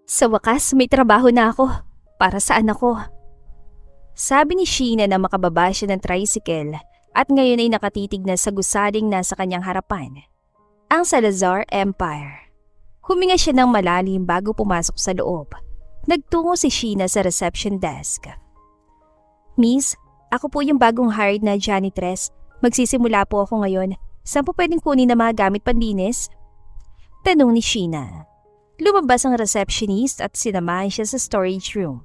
Sa wakas, may trabaho na ako. Para saan ako? Sabi ni Sheena na makababa siya ng tricycle at ngayon ay nakatitig na sa gusaling nasa kanyang harapan. Ang Salazar Empire. Huminga siya ng malalim bago pumasok sa loob. Nagtungo si Sheena sa reception desk. Miss, ako po yung bagong hired na janitress. Magsisimula po ako ngayon. Saan po pwedeng kunin na mga gamit panlinis? Tanong ni Sheena. Lumabas ang receptionist at sinamahan siya sa storage room.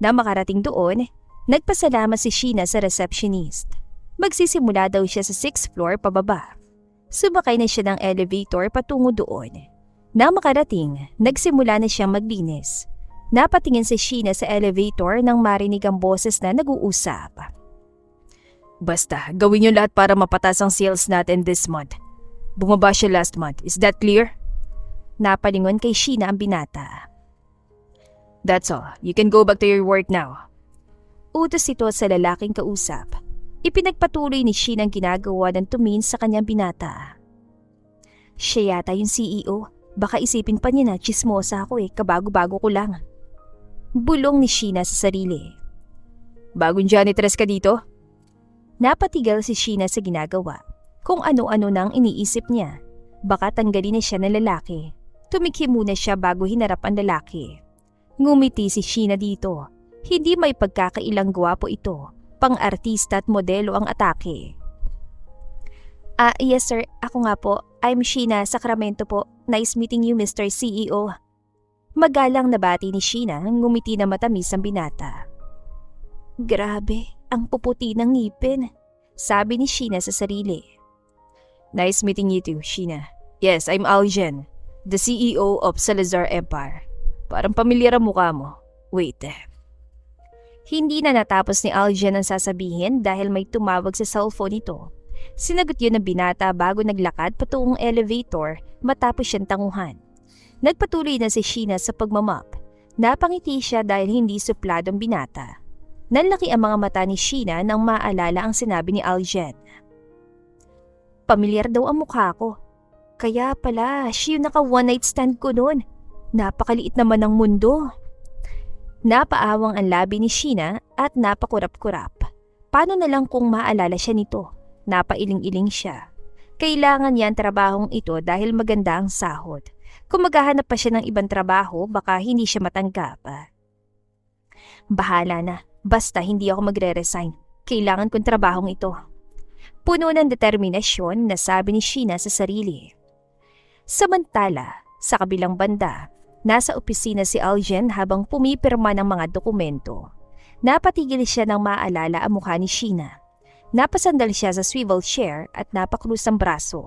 Na makarating doon, nagpasalamat si Sheena sa receptionist. Magsisimula daw siya sa 6th floor pababa. Sumakay na siya ng elevator patungo doon. Na makarating, nagsimula na siyang maglinis. Napatingin si Sheena sa elevator nang marinig ang boses na nag-uusap. Basta, gawin niyo lahat para mapatas ang sales natin this month. Bumaba siya last month, is that clear? Napalingon kay Sheena ang binata. That's all. You can go back to your work now. Utos ito sa lalaking kausap. Ipinagpatuloy ni Sheena ang ginagawa ng tumingin sa kanyang binata. Siya yata yung CEO. Baka isipin pa niya na chismosa ako kabago-bago ko lang. Bulong ni Sheena sa sarili. Bagong janitress ka dito? Napatigal si Sheena sa ginagawa. Kung ano-ano nang iniisip niya. Baka tanggalin na siya ng lalaki. Tumikhi muna siya bago hinarap ang lalaki. Ngumiti si Sheena dito. Hindi may pagkakailang gwapo ito. Pang-artista at modelo ang atake. Yes sir. Ako nga po. I'm Sheena, Sacramento po. Nice meeting you, Mr. CEO. Magalang na bati ni Sheena nang ngumiti na matamis ang binata. Grabe, ang puputi ng ngipin. Sabi ni Sheena sa sarili. Nice meeting you too, Sheena. Yes, I'm Aljen, the CEO of Salazar Empire. Parang pamilyar ang mukha mo. Wait. Hindi na natapos ni Aljen ang sasabihin dahil may tumawag sa cellphone nito. Sinagot yun ng binata bago naglakad patungong elevator matapos siyang tanguhan. Nagpatuloy na si Sheena sa pagmamap. Napangiti siya dahil hindi suplado ang binata. Nanlaki ang mga mata ni Sheena nang maalala ang sinabi ni Aljen. Pamilyar daw ang mukha ko. Kaya pala, siya yung naka one night stand ko noon. Napakaliit naman ng mundo. Napaawang ang labi ni Sheena at napakurap-kurap. Paano na lang kung maalala siya nito? Napailing-iling siya. Kailangan niya ang trabahong ito dahil maganda ang sahod. Kung maghahanap pa siya ng ibang trabaho, baka hindi siya matanggap. Bahala na. Basta hindi ako magre-resign. Kailangan kong trabahong ito. Puno ng determinasyon na sabi ni Sheena sa sarili. Samantala, sa kabilang banda, nasa opisina si Aljen habang pumipirma ng mga dokumento. Napatigil siya nang maalala ang mukha ni Sheena. Napasandal siya sa swivel chair at napakrus ang braso.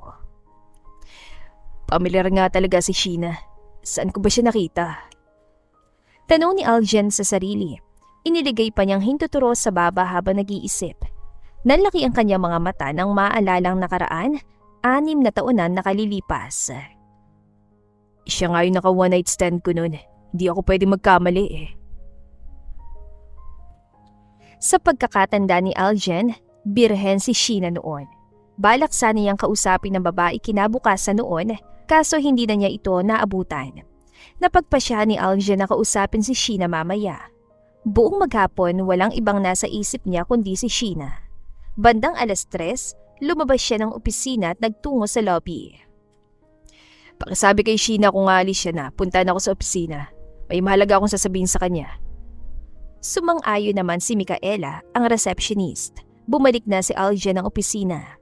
Pamilyar nga talaga si Sheena. Saan ko ba siya nakita? Tanong ni Aljen sa sarili. Iniligay pa niyang hintuturo sa baba habang nag-iisip. Nanlaki ang kanyang mga mata nang maalalang nakaraan, 6 na taonan nakalilipas. Siya nga yung naka one night stand ko noon. Hindi ako pwede magkamali Sa pagkakatanda ni Aljen, birhen si Sheena noon. Balak sana niyang kausapin ng babae kinabukasan noon, kaso hindi na niya ito naabutan. Napagpasya ni Aljen na kausapin si Sheena mamaya. Buong maghapon walang ibang nasa isip niya kundi si Sheena. Bandang 3:00, lumabas siya ng opisina at nagtungo sa lobby. Pakisabi kay Sheena kung aalis siya na, punta na ako sa opisina. May mahalaga akong sasabihin sa kanya. Sumang-ayon naman si Micaela, ang receptionist. Bumalik na si Aljen ng opisina.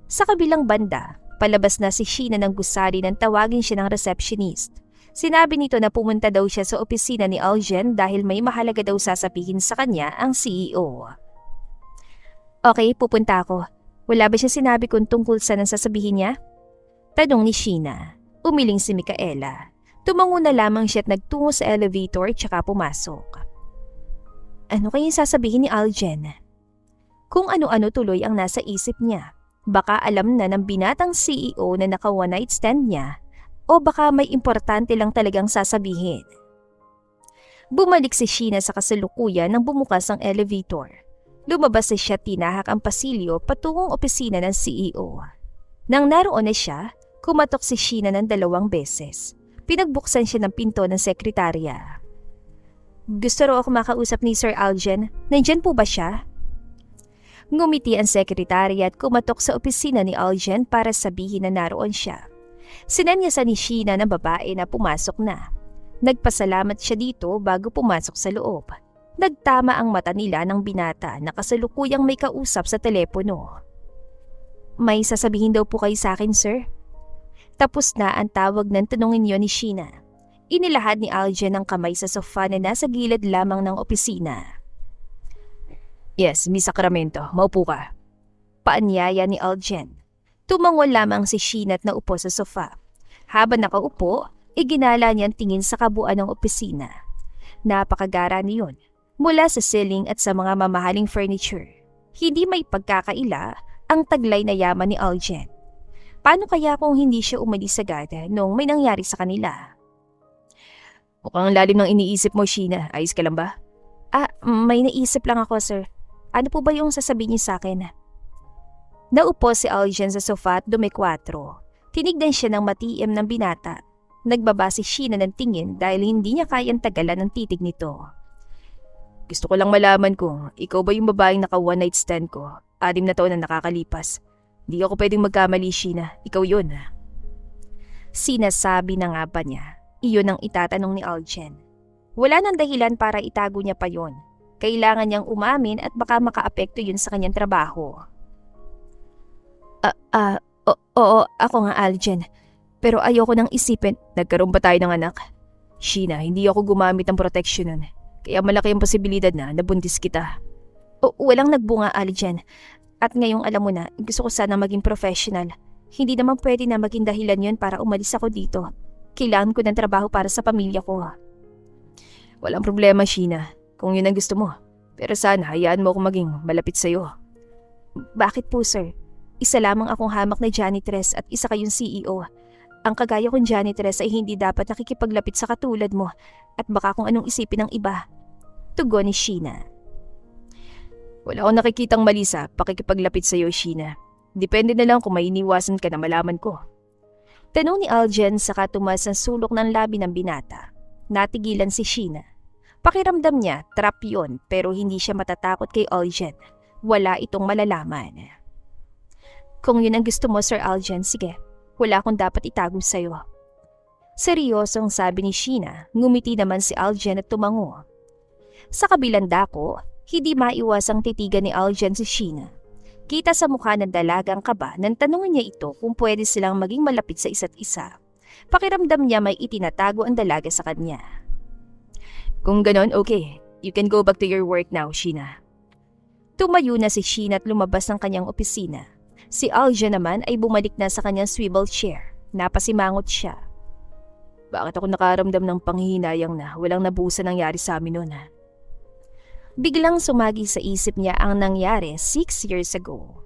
Sa kabilang banda, palabas na si Sheena ng gusali nang tawagin siya ng receptionist. Sinabi nito na pumunta daw siya sa opisina ni Aljen dahil may mahalaga daw sasabihin sa kanya ang CEO. Okay, pupunta ako. Wala ba siya sinabi kung tungkol sa nang sasabihin niya? Tanong ni Sheena. Umiling si Micaela. Tumango na lamang siya at nagtungo sa elevator tsaka pumasok. Ano kayang sasabihin ni Aljen? Kung ano-ano tuloy ang nasa isip niya. Baka alam na ng binatang CEO na naka one night stand niya o baka may importante lang talagang sasabihin. Bumalik si Sheena sa kasalukuyan nang bumukas ang elevator. Lumabas na siya tinahak ang pasilyo patungong opisina ng CEO. Nang naroon na siya, kumatok si Sheena ng 2 beses. Pinagbuksan siya ng pinto ng sekretarya. Gusto raw ako makausap ni Sir Aljen. Nandyan po ba siya? Ngumiti ang sekretarya at kumatok sa opisina ni Aljen para sabihin na naroon siya. Sinanyasan ni Sheena ng babae na pumasok na. Nagpasalamat siya dito bago pumasok sa loob. Nagtama ang mata nila ng binata na kasalukuyang may kausap sa telepono. May sasabihin daw po kayo sa akin, sir? Tapos na ang tawag ng tanungin yon ni Sheena. Inilahad ni Aljen ang kamay sa sofa na nasa gilid lamang ng opisina. Yes, Miss Sacramento, maupo ka. Paanyaya ni Aljen. Tumango lamang si Sheena at naupo sa sofa. Habang nakaupo, iginala niyang tingin sa kabuuan ng opisina. Napakagara niyon, mula sa ceiling at sa mga mamahaling furniture. Hindi may pagkakaila ang taglay na yaman ni Aljen. Paano kaya kung hindi siya umalis agad nung may nangyari sa kanila? Mukhang lalim ng iniisip mo, Sheena. Ayos ka lang ba? May naisip lang ako, sir. Ano po ba yung sasabihin niyo sa akin? Naupo si Aljen sa sofa at dumikwatro. Tinignan siya ng matiim ng binata. Nagbaba si Sheena ng tingin dahil hindi niya kayang tagalan ng titig nito. Gusto ko lang malaman kung ikaw ba yung babaeng naka one night stand ko. 6 na taon na nakakalipas. Hindi ako pwedeng magkamali, Sheena. Ikaw yun. Sinasabi na nga ba niya? Iyon ang itatanong ni Aljen. Wala nang dahilan para itago niya pa yon. Kailangan niyang umamin at baka makaapekto yun sa kanyang trabaho. Oo, ako nga, Aljen. Pero ayoko nang isipin, nagkaroon ba tayo ng anak? Sheena, hindi ako gumamit ng protection nun. Kaya malaki ang posibilidad na nabuntis kita. Walang nagbunga, Aljen. At ngayong alam mo na, gusto ko sana maging professional. Hindi naman pwede na maging dahilan yun para umalis ako dito. Kailangan ko ng trabaho para sa pamilya ko. Walang problema, Sheena, kung yun ang gusto mo. Pero sana hayaan mo akong maging malapit sa'yo. Bakit po, sir? Isa lamang akong hamak na janitress at isa kayong CEO. Ang kagaya kong janitress ay hindi dapat nakikipaglapit sa katulad mo at baka kung anong isipin ng iba. Tugon ni Sheena. Wala akong nakikitang mali sa pakikipaglapit sa iyo, Sheena. Depende na lang kung may iniwasan ka na malaman ko. Tanong ni Aljen saka tumas ang sulok ng labi ng binata. Natigilan si Sheena. Pakiramdam niya, trap yun pero hindi siya matatakot kay Aljen. Wala itong malalaman. Kung yun ang gusto mo, Sir Aljen, sige. Wala akong dapat itago sa'yo. Seryosong sabi ni Sheena, ngumiti naman si Aljen at tumango. Sa kabilang dako, hindi maiwasang titigan ni Aljen si Sheena. Kita sa mukha ng dalagang kaba nang tanungin niya ito kung pwede silang maging malapit sa isa't isa. Pakiramdam niya may itinatago ang dalaga sa kanya. Kung ganon, okay. You can go back to your work now, Sheena. Tumayo na si Sheena at lumabas ng kanyang opisina. Si Aljen naman ay bumalik na sa kanyang swivel chair. Napasimangot siya. Bakit ako nakaramdam ng panghihinayang na walang nabusa nangyari sa amin noon? Biglang sumagi sa isip niya ang nangyari 6 years ago.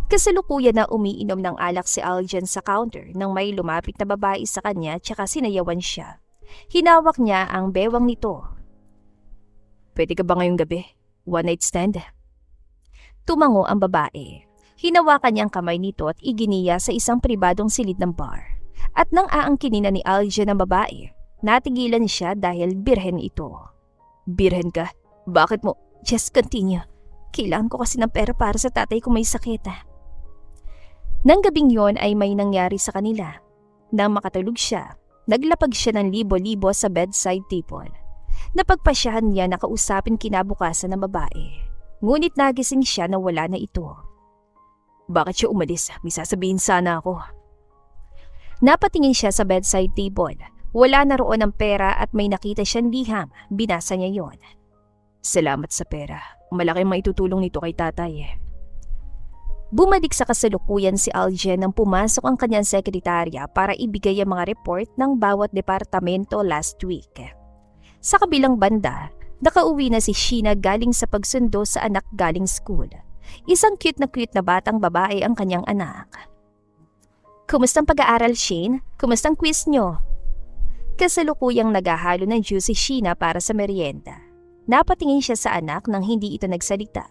Kasalukuyan na umiinom ng alak si Aljen sa counter nang may lumapit na babae sa kanya tsaka sinayawan siya. Hinawak niya ang bewang nito. Pwede ka ba ngayong gabi? One night stand? Tumango ang babae. Hinawakan niya ang kamay nito at iginiya sa isang pribadong silid ng bar. At nang aangkinin na ni Aljen ang babae, natigilan siya dahil birhen ito. Birhen ka? Bakit mo? Just continue. Kailangan ko kasi ng pera para sa tatay ko may sakit. Nang gabing yon ay may nangyari sa kanila. Nang makatulog siya, naglapag siya ng libo-libo sa bedside table. Napagpasyahan niya na kausapin kinabukasan ng babae. Ngunit nagising siya na wala na ito. Bakit siya umalis? May sasabihin sana ako. Napatingin siya sa bedside table. Wala na roon ang pera at may nakita siyang liham. Binasa niya yon. Salamat sa pera. Malaki maitutulong nito kay tatay. Bumalik sa kasalukuyan si Aljen nang pumasok ang kanyang sekretarya para ibigay ang mga report ng bawat departamento last week. Sa kabilang banda, nakauwi na si Sheena galing sa pagsundo sa anak galing school. Isang cute na batang babae ang kanyang anak. Kumustang pag-aaral, Shane? Kumustang quiz nyo? Kasalukuyang naghahalo ng juice si Sheena para sa merienda. Napatingin siya sa anak nang hindi ito nagsalita.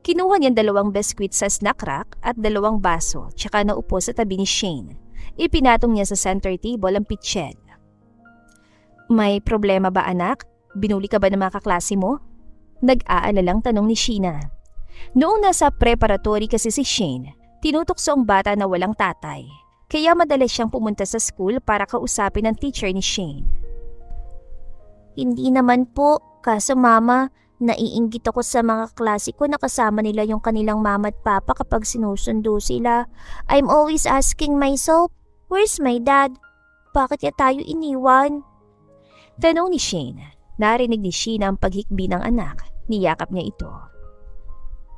Kinuha niya 2 biskwit sa snack rack at 2 baso tsaka naupo sa tabi ni Shane. Ipinatong niya sa center table ang pitchen. May problema ba anak? Binuli ka ba ng mga kaklase mo? Nag-aalalang tanong ni Sheena. Noong nasa preparatory kasi si Shane, tinutokso ang bata na walang tatay. Kaya madalas siyang pumunta sa school para kausapin ang teacher ni Shane. Hindi naman po, kaso mama, naiinggit ako sa mga klase ko na kasama nila yung kanilang mama at papa kapag sinusundo sila. I'm always asking myself, where's my dad? Bakit niya tayo iniwan? Tanong ni Shane. Narinig ni Sheena ang paghikbi ng anak. Niyakap niya ito.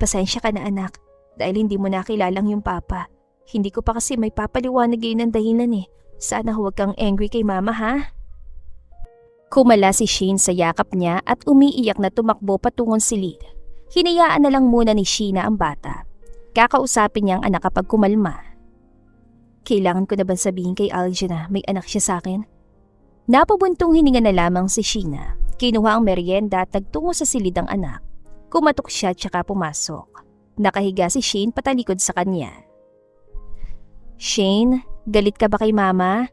Pasensya ka na anak, dahil hindi mo nakilalang yung papa. Hindi ko pa kasi may papaliwanag yun ng dahilan eh. Sana huwag kang angry kay mama ha? Kumala si Shane sa yakap niya at umiiyak na tumakbo patungong silid. Hinayaan na lang muna ni Sheena ang bata. Kakausapin niya ang anak kapag kumalma. Kailangan ko na ba sabihin kay Aljan na may anak siya sa akin? Napabuntong hininga na lamang si Sheena. Kinuha ang merienda at nagtungo sa silid ang anak. Kumatok siya at saka pumasok. Nakahiga si Shane patalikod sa kanya. Shane, galit ka ba kay mama?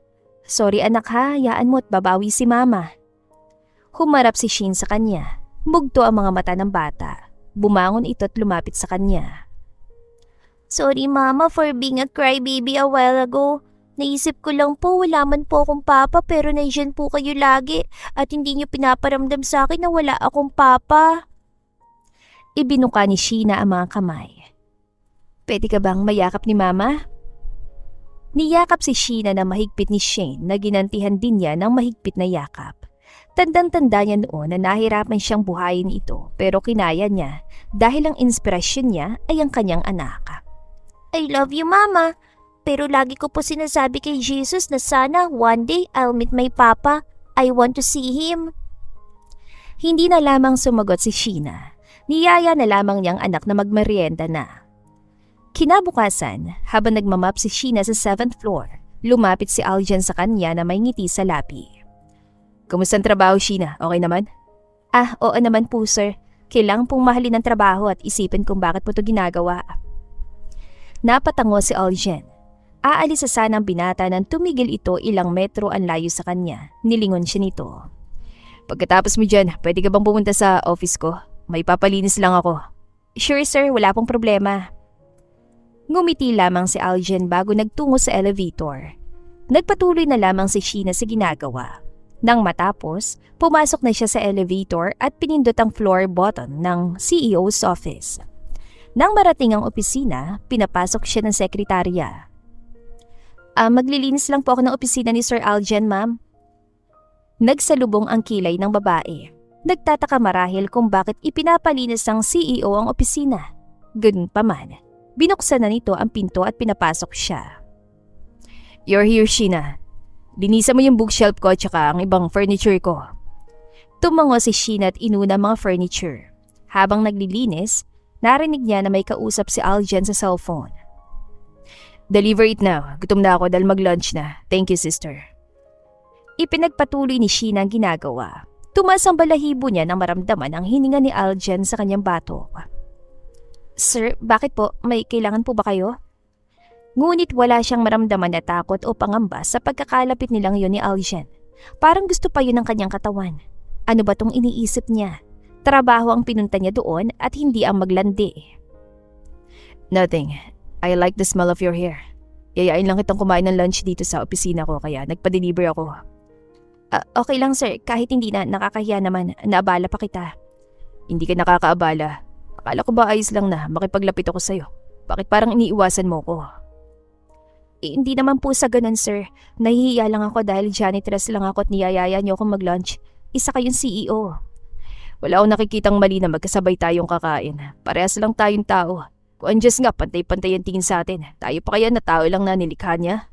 Sorry anak ha, hayaan mo at babawi si mama. Humarap si Shane sa kanya. Mugto ang mga mata ng bata. Bumangon ito at lumapit sa kanya. Sorry mama for being a crybaby a while ago. Naisip ko lang po wala man po akong papa pero nandiyan po kayo lagi at hindi niyo pinaparamdam sa akin na wala akong papa. Ibinuka ni Sheena ang mga kamay. Pwede ka bang mayakap ni mama? Niyakap si Sheena na mahigpit ni Shane na ginantihan din niya ng mahigpit na yakap. Tandang-tanda niya noon na nahirapan siyang buhayin ito pero kinaya niya dahil ang inspirasyon niya ay ang kanyang anak. I love you mama, pero lagi ko po sinasabi kay Jesus na sana one day I'll meet my papa. I want to see him. Hindi na lamang sumagot si Sheena. Niyaya na lamang niyang anak na magmerienda na. Kinabukasan, habang nagmamap si Sheena sa 7th floor, lumapit si Aljan sa kanya na may ngiti sa labi. Kumusta ang trabaho, Sheena? Okay naman? Oo naman po, sir. Kailangan pong mahalin ang trabaho at isipin kung bakit po ito ginagawa. Napatango si Aljan. Aalis sa sanang binata nang tumigil ito ilang metro ang layo sa kanya. Nilingon siya nito. Pagkatapos mo dyan, pwede ka bang pumunta sa office ko? May papalinis lang ako. Sure sir, wala pong problema. Ngumiti lamang si Aljan bago nagtungo sa elevator. Nagpatuloy na lamang si Sheena sa ginagawa. Nang matapos, pumasok na siya sa elevator at pinindot ang floor button ng CEO's office. Nang marating ang opisina, pinapasok siya ng sekretarya. Maglilinis lang po ako ng opisina ni Sir Aljan, ma'am. Nagsalubong ang kilay ng babae. Nagtataka marahil kung bakit ipinapalinis ng CEO ang opisina. Ganun pa man. Binuksan na nito ang pinto at pinapasok siya. You're here, Sheena. Linisan mo yung bookshelf ko at saka ang ibang furniture ko. Tumango si Sheena at inuna mga furniture. Habang naglilinis, narinig niya na may kausap si Aljan sa cellphone. Deliver it now. Gutom na ako dahil mag-lunch na. Thank you, sister. Ipinagpatuloy ni Sheena ang ginagawa. Tumaas ang balahibo niya nang maramdaman ang hininga ni Aljan sa kanyang batok. Sir, bakit po? May kailangan po ba kayo? Ngunit wala siyang maramdaman na takot o pangamba sa pagkakalapit nilang yun ni Aljan. Parang gusto pa yun ng kanyang katawan. Ano ba tong iniisip niya? Trabaho ang pinunta niya doon at hindi ang maglandi. Nothing. I like the smell of your hair. Yayain lang kitang kumain ng lunch dito sa opisina ko kaya nagpa-deliver ako. Okay lang sir, kahit hindi na nakakahiya naman, naabala pa kita. Hindi ka nakakaabala. Akala ko ba ayos lang na makipaglapit ako sa'yo? Bakit parang iniiwasan mo ko? Hindi naman po sa ganun sir. Nahihiya lang ako dahil janitress lang ako at niyayaya niyo akong mag-lunch. Isa kayong CEO. Wala akong nakikitang mali na magkasabay tayong kakain. Parehas lang tayong tao. Kung ang Diyos nga pantay-pantay ang tingin sa atin, tayo pa kaya na tao lang na nilikha niya?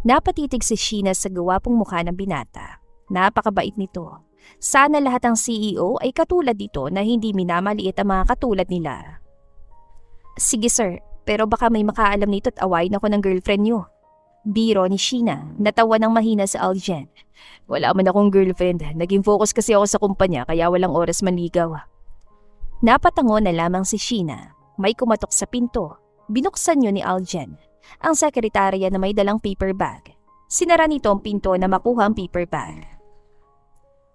Napatitig si Sheena sa gawapong mukha ng binata. Napakabait nito. Sana lahat ng CEO ay katulad dito na hindi minamaliit ang mga katulad nila. Sige sir, pero baka may makaalam nito at awayin ako ng girlfriend niyo. Biro ni Sheena, natawa ng mahina sa Aljan. Wala man akong girlfriend, naging focus kasi ako sa kumpanya kaya walang oras manligaw. Napatango na lamang si Sheena. May kumatok sa pinto. Binuksan yun ni Aljan, ang sekretarya na may dalang paper bag. Sinara nito ang pinto na makuha ang paper bag.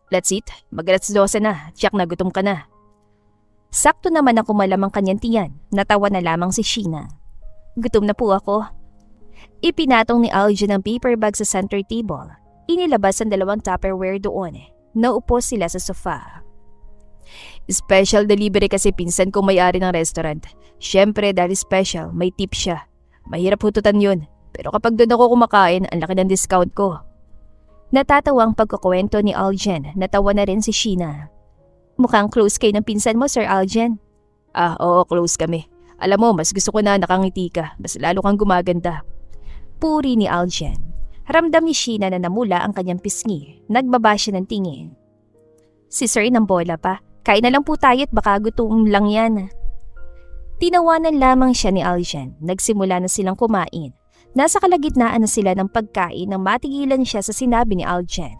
Let's eat. Mag-12 na. Tiyak na gutom ka na. Sakto naman ang kumalamang kanyang tiyan. Natawa na lamang si Sheena. Gutom na po ako. Ipinatong ni Aljen ang paper bag sa center table. Inilabas ang 2 Tupperware doon. Naupo sila sa sofa. Special delivery kasi pinsan ko may-ari ng restaurant. Siyempre dahil special, may tip siya. Mahirap hututan yun. Pero kapag doon ako kumakain, ang laki ng discount ko. Natatawa ang pagkukwento ni Aljen. Natawa na rin si Sheena. Mukhang close kayo ng pinsan mo, Sir Aljen. Oo, close kami. Alam mo, mas gusto ko na nakangiti ka. Mas lalo kang gumaganda. Puri ni Aljen. Ramdam ni Sheena na namula ang kanyang pisngi. Nagbaba siya ng tingin. Si Sir ng bola pa. Kain na lang po tayo at baka gutom lang yan. Tinawanan lamang siya ni Aljen. Nagsimula na silang kumain. Nasa kalagitnaan na sila ng pagkain nang matigilan siya sa sinabi ni Aljen.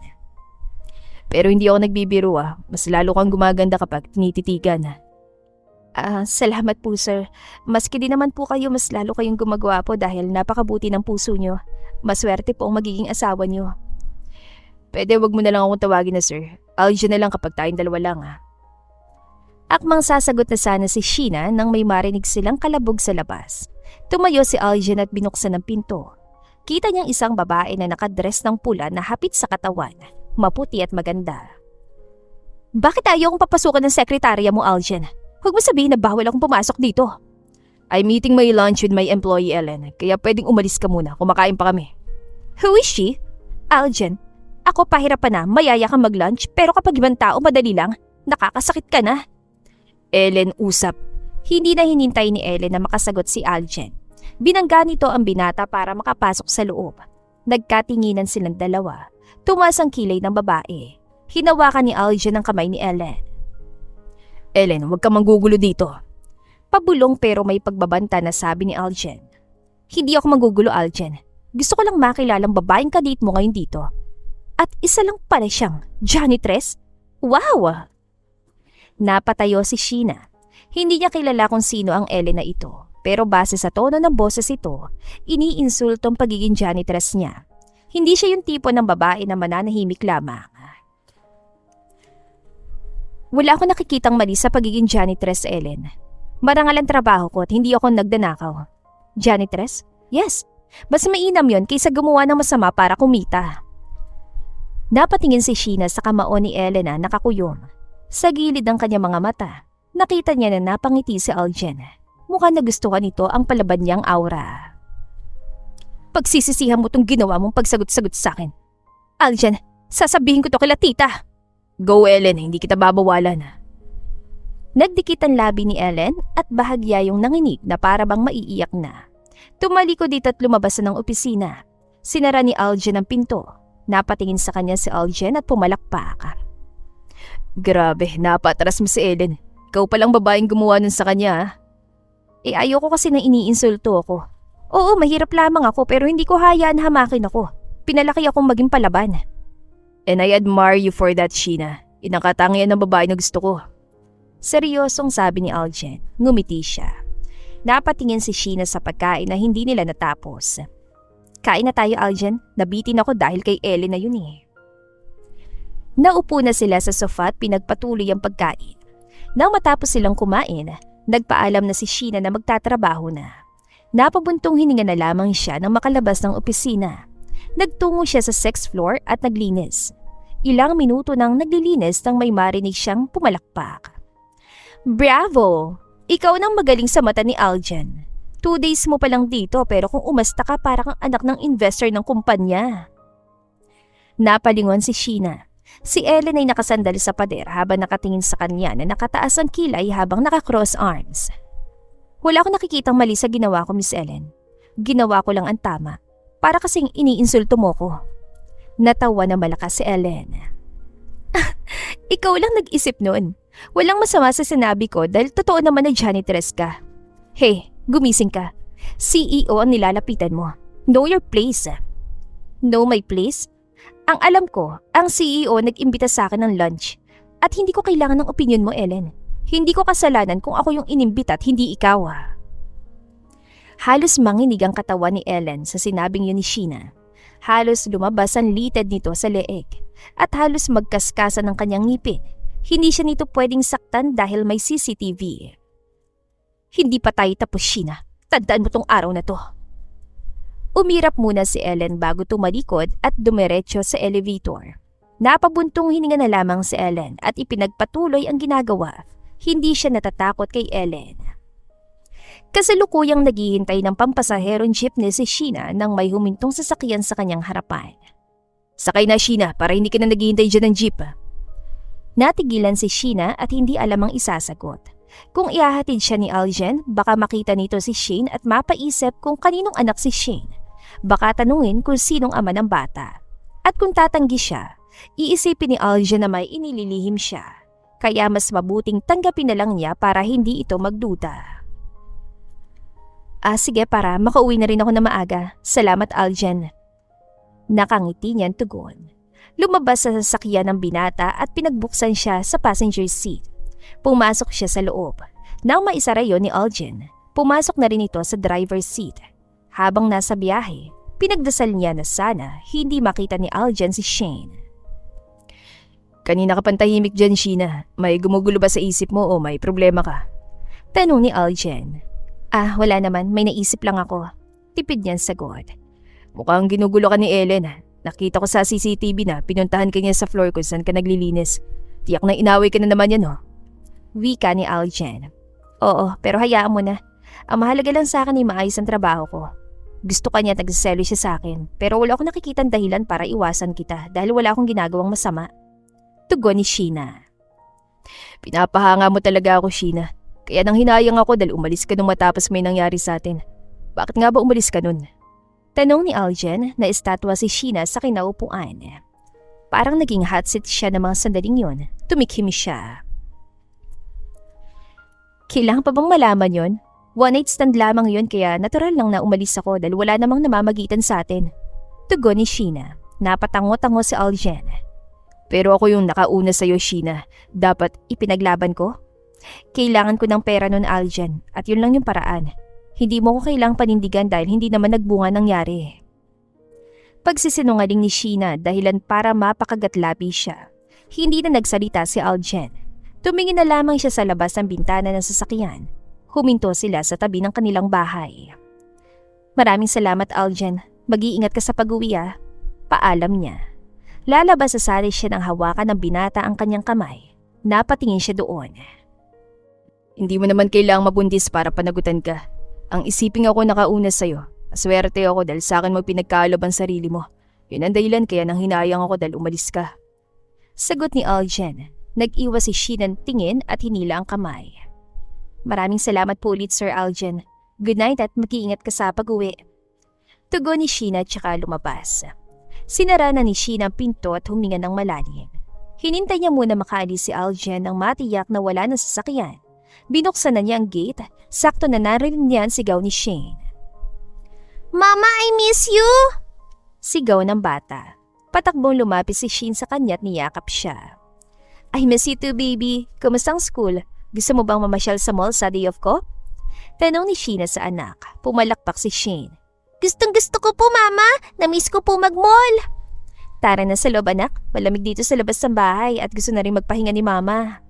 Pero hindi ako nagbibiro Mas lalo kang gumaganda kapag tinititigan. Salamat po sir. Maski din naman po kayo, mas lalo kayong gumagawa po dahil napakabuti ng puso nyo. Maswerte po ang magiging asawa nyo. Pwede wag mo na lang akong tawagin na sir. Aljen na lang kapag tayong dalawa lang Akmang sasagot na sana si Sheena nang may marinig silang kalabog sa labas. Tumayo si Aljen at binuksan ang pinto. Kita niyang isang babae na nakadress ng pula na hapit sa katawan. Maputi at maganda. Bakit ayaw kong papasukan ng sekretarya mo, Aljen? Huwag mo sabihin na bawal akong pumasok dito. I'm meeting my lunch with my employee Ellen, kaya pwedeng umalis ka muna, kumakain pa kami. Who is she? Aljen, ako pahirapan na, mayaya kang mag-lunch pero kapag ibang tao madali lang, nakakasakit ka na. Ellen, usap. Hindi na hinintay ni Ellen na makasagot si Aljen. Binangga nito ang binata para makapasok sa loob. Nagkatinginan silang dalawa. Tumaas ang kilay ng babae. Hinawakan ni Aljen ang kamay ni Ellen. Ellen, huwag kang manggugulo dito. Pabulong pero may pagbabanta na sabi ni Aljen. Hindi ako manggugulo, Aljen. Gusto ko lang makilalang babaeng kadate mo ngayon dito. At isa lang pala siyang janitress? Wow! Napatayo si Sheena. Hindi niya kilala kung sino ang Ellen na ito. Pero base sa tono ng boses ito, iniinsultong pagiging janitress niya. Hindi siya yung tipo ng babae na mananahimik lamang. Wala akong nakikitang mali sa pagiging janitress, Ellen. Marangal ang trabaho ko at hindi ako nagdanakaw. Janitress? Yes. Mas mainam yon kaysa gumawa ng masama para kumita. Napatingin si Sheena sa kamao ni Ellen na nakakuyom. Sa gilid ng kanyang mga mata, nakita niya na napangiti si Aljen. Mukhang nagustuhan nito ang palaban niyang aura. Pagsisisihan mo tong ginawa mong pagsagot-sagot sa akin. Aljen, sasabihin ko to kila tita. Go Ellen, hindi kita babawalan. Nagdikit ang labi ni Ellen at bahagya yung nanginig na para bang maiiyak na. Tumalikod dito at lumabas na ng opisina. Sinara ni Aljen ang pinto. Napatingin sa kanya si Aljen at pumalakpak. Grabe, napatras mo si Ellen. Ikaw palang babaeng gumawa nun sa kanya. Ayoko kasi na iniinsulto ako. Oo, mahirap lamang ako pero hindi ko hayaan hamakin ako. Pinalaki akong maging palaban. And I admire you for that, Sheena. Inakatangian ng babae na gusto ko. Seryosong sabi ni Aljen. Ngumiti siya. Napatingin si Sheena sa pagkain na hindi nila natapos. Kain na tayo, Aljen. Nabitin ako dahil kay Ellen na yun Naupo na sila sa sofa at pinagpatuloy ang pagkain. Nang matapos silang kumain, nagpaalam na si Sheena na magtatrabaho na. Napabuntong hininga na lamang siya nang makalabas ng opisina. Nagtungo siya sa 6th floor at naglinis. Ilang minuto nang naglilinis nang may marinig siyang pumalakpak. Bravo! Ikaw nang magaling sa mata ni Aljen. 2 days mo pa lang dito pero kung umasta ka para kang anak ng investor ng kumpanya. Napalingon si Sheena. Si Ellen ay nakasandal sa pader habang nakatingin sa kanya na nakataas ang kilay habang naka-cross arms. Wala akong nakikitang mali sa ginawa ko, Miss Ellen. Ginawa ko lang ang tama. Para kasing iniinsulto mo ko. Natawa na malakas si Ellen. Ikaw lang nag-isip nun. Walang masama sa sinabi ko dahil totoo naman na janitress ka. Hey, gumising ka. CEO ang nilalapitan mo. Know your place. Know my place? Ang alam ko, ang CEO nag-imbita sa akin ng lunch. At hindi ko kailangan ng opinion mo, Ellen. Hindi ko kasalanan kung ako yung inimbita at hindi ikaw. Halos manginig ang katawan ni Ellen sa sinabing yun ni Sheena. Halos lumabas ang litid nito sa leeg. at halos magkaskasan ng kanyang ngipin. Hindi siya nito pwedeng saktan dahil may CCTV. Hindi pa tayo tapos, Sheena. Tandaan mo tong araw na to. Umirap muna si Ellen bago tumalikod at dumiretso sa elevator. Napabuntong hininga na lamang si Ellen at ipinagpatuloy ang ginagawa. Hindi siya natatakot kay Ellen. Kasalukuyang naghihintay ng pampasaherong jeepney si Sheena nang may humintong sasakyan sa kanyang harapan. Sakay na, Sheena, para hindi ka na naghihintay dyan ng jeep. Natigilan si Sheena at hindi alam ang isasagot. Kung ihahatid siya ni Aljen, baka makita nito si Shane at mapaisip kung kaninong anak si Shane. Baka tanungin kung sinong ama ng bata. At kung tatanggi siya, iisipin ni Aljen na may inililihim siya. Kaya mas mabuting tanggapin na lang niya para hindi ito magduda. Sige, para makauwi na rin ako na maaga. Salamat, Aljen. Nakangiti niyan tugon. Lumabas sa sasakyan ng binata at pinagbuksan siya sa passenger seat. Pumasok siya sa loob. Nang maisara yon ni Aljen, pumasok na rin ito sa driver's seat. Habang nasa biyahe, pinagdasal niya na sana hindi makita ni Aljen si Shane. Kanina ka pantahimik dyan, Sheena. May gumugulo ba sa isip mo o may problema ka? Tanong ni Aljen. Wala naman. May naisip lang ako. Tipid niyan sagot. Mukhang ginugulo ka ni Ellen. Nakita ko sa CCTV na pinuntahan ka niya sa floor kung saan ka naglilinis. Tiyak na inaway ka na naman yan, oh. Wika ni Aljen. Oo, pero hayaan mo na. Ang mahalaga lang sa akin ay maayos ang trabaho ko. Gusto ka niya at nagsaselo siya sa akin, pero wala akong nakikitang dahilan para iwasan kita dahil wala akong ginagawang masama. Tugon ni Sheena. Pinapahanga mo talaga ako, Sheena. Kaya nang hinayang ako dahil umalis ka nung matapos may nangyari sa atin. Bakit nga ba umalis ka nun? Tanong ni Aljen na estatwa si Sheena sa kinaupuan. Parang naging hot seat siya ng mga sandaling yon. Tumikhim siya. Kailangan pa bang malaman yon? One night stand lamang yon kaya natural lang na umalis ako dahil wala namang namamagitan sa atin. Tugon ni Sheena. Napatango-tango si Aljen. Pero ako yung nakauna sa'yo, Sheena. Dapat ipinaglaban ko? Kailangan ko ng pera nun, Aljen, at yun lang yung paraan. Hindi mo ko kailangang panindigan dahil hindi naman nagbunga nangyari. Pagsisinungaling ni Sheena dahilan para mapakagatlabi siya. Hindi na nagsalita si Aljen. Tumingin na lamang siya sa labas ng bintana ng sasakyan. Huminto sila sa tabi ng kanilang bahay. Maraming salamat, Aljen. Mag-iingat ka sa pag-uwi, ah. Paalam niya. Lalabas sa sari siya ng hawakan ng binata ang kanyang kamay. Napatingin siya doon. Hindi mo naman kailangang mabundis para panagutan ka. Ang isiping ako nakauna sa'yo. Aswerte ako dahil sa akin mo pinagkalob ang sarili mo. Yun ang dahilan kaya nang hinayang ako dahil umalis ka. Sagot ni Aljen. Nag-iwas si Sheena ng tingin at hinila ang kamay. Maraming salamat po ulit, Sir Aljen. Good night at mag-iingat ka sa pag-uwi. Tugon ni Sheena tsaka lumabas. Sinara na ni Sheena ang pinto at huminga ng malalim. Hinintay niya muna makaalis si Aljen nang matiyak na wala na sasakyan. Binuksan na niya ang gate, sakto na narinig niya ang sigaw ni Shane. Mama, I miss you! Sigaw ng bata. Patakbong lumapit si Shane sa kanya at niyakap siya. I miss you too, baby. Kamusta ang school? Gusto mo bang mamasyal sa mall sa day off ko? Tanong ni Sheena sa anak. Pumalakpak si Shane. Gustong gusto ko po, Mama. Namiss ko po mag-mall. Tara na sa loob, anak. Malamig dito sa labas ng bahay at gusto na rin magpahinga ni Mama.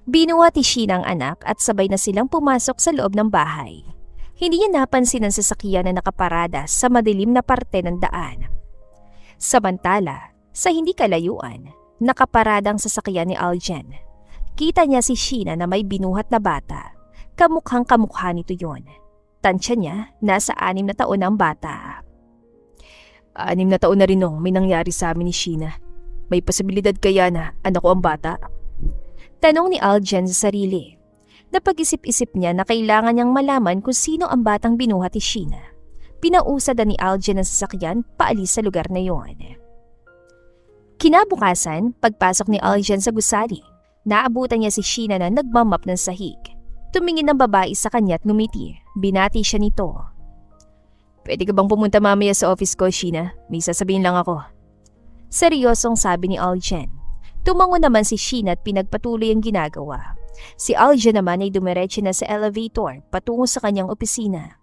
Binuhat ni Sheena ang anak at sabay na silang pumasok sa loob ng bahay. Hindi niya napansin ang sasakyan na nakaparada sa madilim na parte ng daan. Samantala, sa hindi kalayuan, nakaparada ang sasakyan ni Aljen. Kita niya si Sheena na may binuhat na bata. Kamukhang kamukha nito yon. Tansya niya, nasa 6 na taon ang bata. 6 na taon na rin nung may nangyari sa amin ni Sheena. May posibilidad kaya na anak ko ang bata? Tanong ni Aljen sa sarili. Napag-isip-isip niya na kailangan niyang malaman kung sino ang batang binuhat ni Sheena. Pinausad na ni Aljen ang sasakyan paalis sa lugar na yon. Kinabukasan, pagpasok ni Aljen sa gusali, naabutan niya si Sheena na nagmamap ng sahig. Tumingin ng babae sa kanya at ngumiti. Binati siya nito. Pwede ka bang pumunta mamaya sa office ko, Sheena? May sasabihin lang ako. Seryosong sabi ni Aljen. Tumango naman si Sheena at pinagpatuloy ang ginagawa. Si Aljen naman ay dumiretso na sa elevator patungo sa kanyang opisina.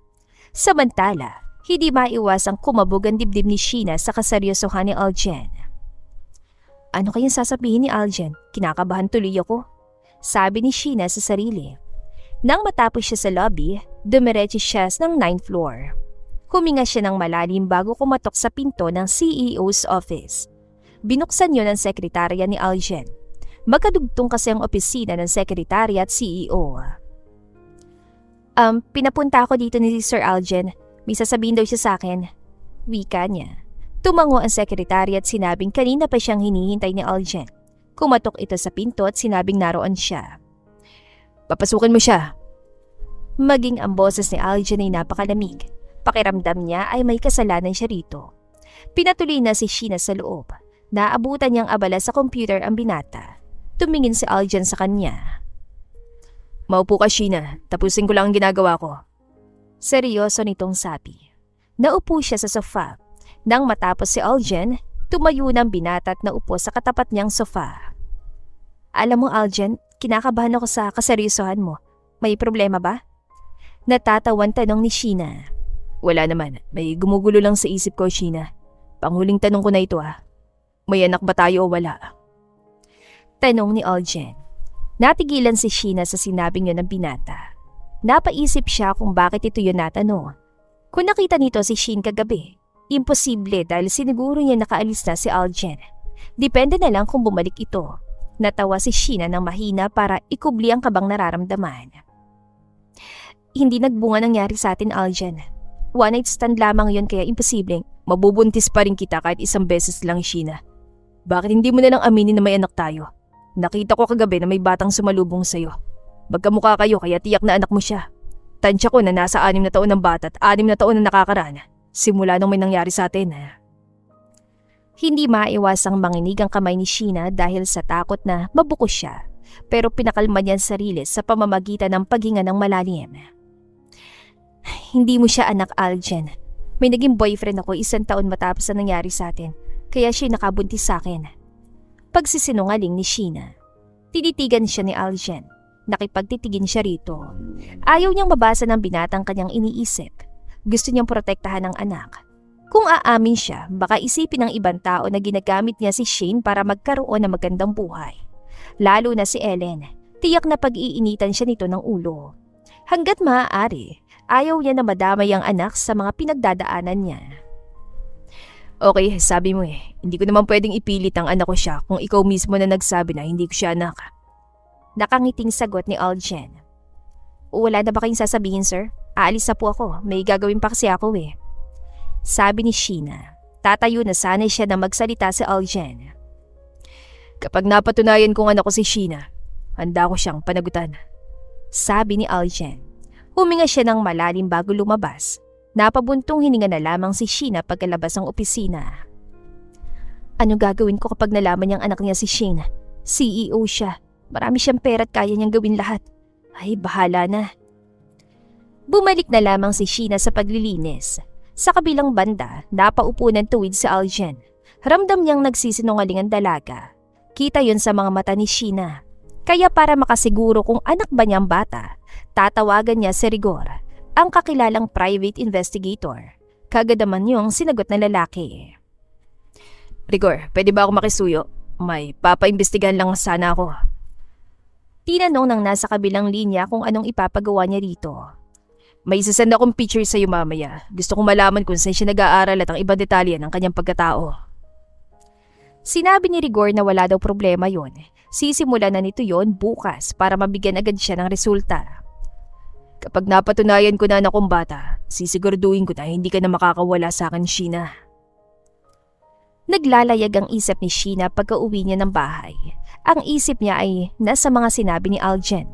Samantala, hindi maiwasang kumabog ang dibdib ni Sheena sa kaseryosohan ni Aljen. Ano kayang sasabihin ni Aljen? Kinakabahan tuloy ako. Sabi ni Sheena sa sarili. Nang matapos siya sa lobby, dumiretso siya ng 9th floor. Huminga siya ng malalim bago kumatok sa pinto ng CEO's office. Binuksan yun ng sekretarya ni Aljen. Magkadugtong kasi ang opisina ng sekretarya at CEO. Pinapunta ako dito ni Sir Aljen. May sasabihin daw siya sa akin. Wika niya. Tumango ang sekretary at sinabing kanina pa siyang hinihintay ni Aljen. Kumatok ito sa pinto at sinabing naroon siya. Papasukin mo siya. Maging ang boses ni Aljen ay napakalamig. Pakiramdam niya ay may kasalanan siya rito. Pinatuloy na si Sheena sa loob. Naabutan niyang abala sa computer ang binata. Tumingin si Aljen sa kanya. Maupo ka, Sheena. Tapusin ko lang ang ginagawa ko. Seryoso nitong sabi. Naupo siya sa sofa. Nang matapos si Aljen, tumayo ng binata at naupo sa katapat niyang sofa. Alam mo Aljen, kinakabahan ako sa kaseryosohan mo. May problema ba? Natatawan tanong ni Sheena. Wala naman, may gumugulo lang sa isip ko, Sheena. Panghuling tanong ko na ito May anak ba tayo o wala? Tanong ni Aljen. Natigilan si Sheena sa sinabing yun ng binata. Napaisip siya kung bakit ito yun natanong. Kung nakita nito si Sheen kagabi, imposible dahil siniguro niya nakaalis na si Aljen. Depende na lang kung bumalik ito. Natawa si Sheena ng mahina para ikubli ang kabang nararamdaman. Hindi nagbunga nangyari sa atin, Aljen. One night stand lamang yun kaya imposibleng mabubuntis pa rin kita kahit isang beses lang, Sheena. Bakit hindi mo na lang aminin na may anak tayo? Nakita ko kagabi na may batang sumalubong sa'yo. Magkamukha kayo kaya tiyak na anak mo siya. Tansya ko na nasa 6 na taon ng bata at 6 na taon na nakakaraan. Simula nung may nangyari sa atin. Hindi maiwasang manginig ang kamay ni Sheena dahil sa takot na mabukos siya. Pero pinakalma niya ang sarili sa pamamagitan ng paghinga ng malalim. Hindi mo siya anak, Aljen. May naging boyfriend ako 1 taon matapos na nangyari sa atin. Kaya siya nakabuntis sa akin. Pagsisinungaling ni Sheena. Tinitigan siya ni Aljen. Nakipagtitigin siya rito. Ayaw niyang mabasa ng binatang kanyang iniisip. Gusto niyang protektahan ang anak. Kung aamin siya, baka isipin ng ibang tao na ginagamit niya si Shane para magkaroon ng magandang buhay. Lalo na si Ellen. Tiyak na pag-iinitan siya nito ng ulo. Hanggat maaari, ayaw niya na madamay ang anak sa mga pinagdadaanan niya. Okay, sabi mo hindi ko naman pwedeng ipilit ang anak ko siya kung ikaw mismo na nagsabi na hindi ko siya anak. Nakangiting sagot ni Aljen. Wala na ba kayong sasabihin, sir? Aalis na po ako. May gagawin pa kasi ako Sabi ni Sheena. Tatayo na sanay siya na magsalita si Aljen. Kapag napatunayan kong anak ko si Sheena, handa ko siyang panagutan. Sabi ni Aljen. Huminga siya ng malalim bago lumabas. Napabuntong hininga na lamang si Sheena pagkalabas ng opisina. Ano gagawin ko kapag nalaman niyang anak niya si Sheena? CEO siya. Marami siyang pera at kaya niyang gawin lahat. Ay, bahala na. Bumalik na lamang si Sheena sa paglilinis. Sa kabilang banda, napaupo ng tuwid si Aljen. Ramdam niyang nagsisinungaling ang dalaga. Kita yun sa mga mata ni Sheena. Kaya para makasiguro kung anak ba niyang bata, tatawagan niya si Rigor, ang kakilalang private investigator. Kagad naman yung sinagot na lalaki. Rigor, pwede ba ako makisuyo? May papaimbestigahan lang sana ako. Tinanong ng nasa kabilang linya kung anong ipapagawa niya rito. May isasend akong picture sa iyo mamaya. Gusto kong malaman kung saan siya nag-aaral at ang ibang detalye ng kanyang pagkatao. Sinabi ni Rigor na wala daw problema yon. Sisimulan na nito yon bukas para mabigyan agad siya ng resulta. Kapag napatunayan ko na anak kong bata, sisiguraduhin ko na hindi ka na makakawala sa akin, Sheena. Naglalayag ang isip ni Sheena pagka-uwi niya ng bahay. Ang isip niya ay nasa mga sinabi ni Aljen.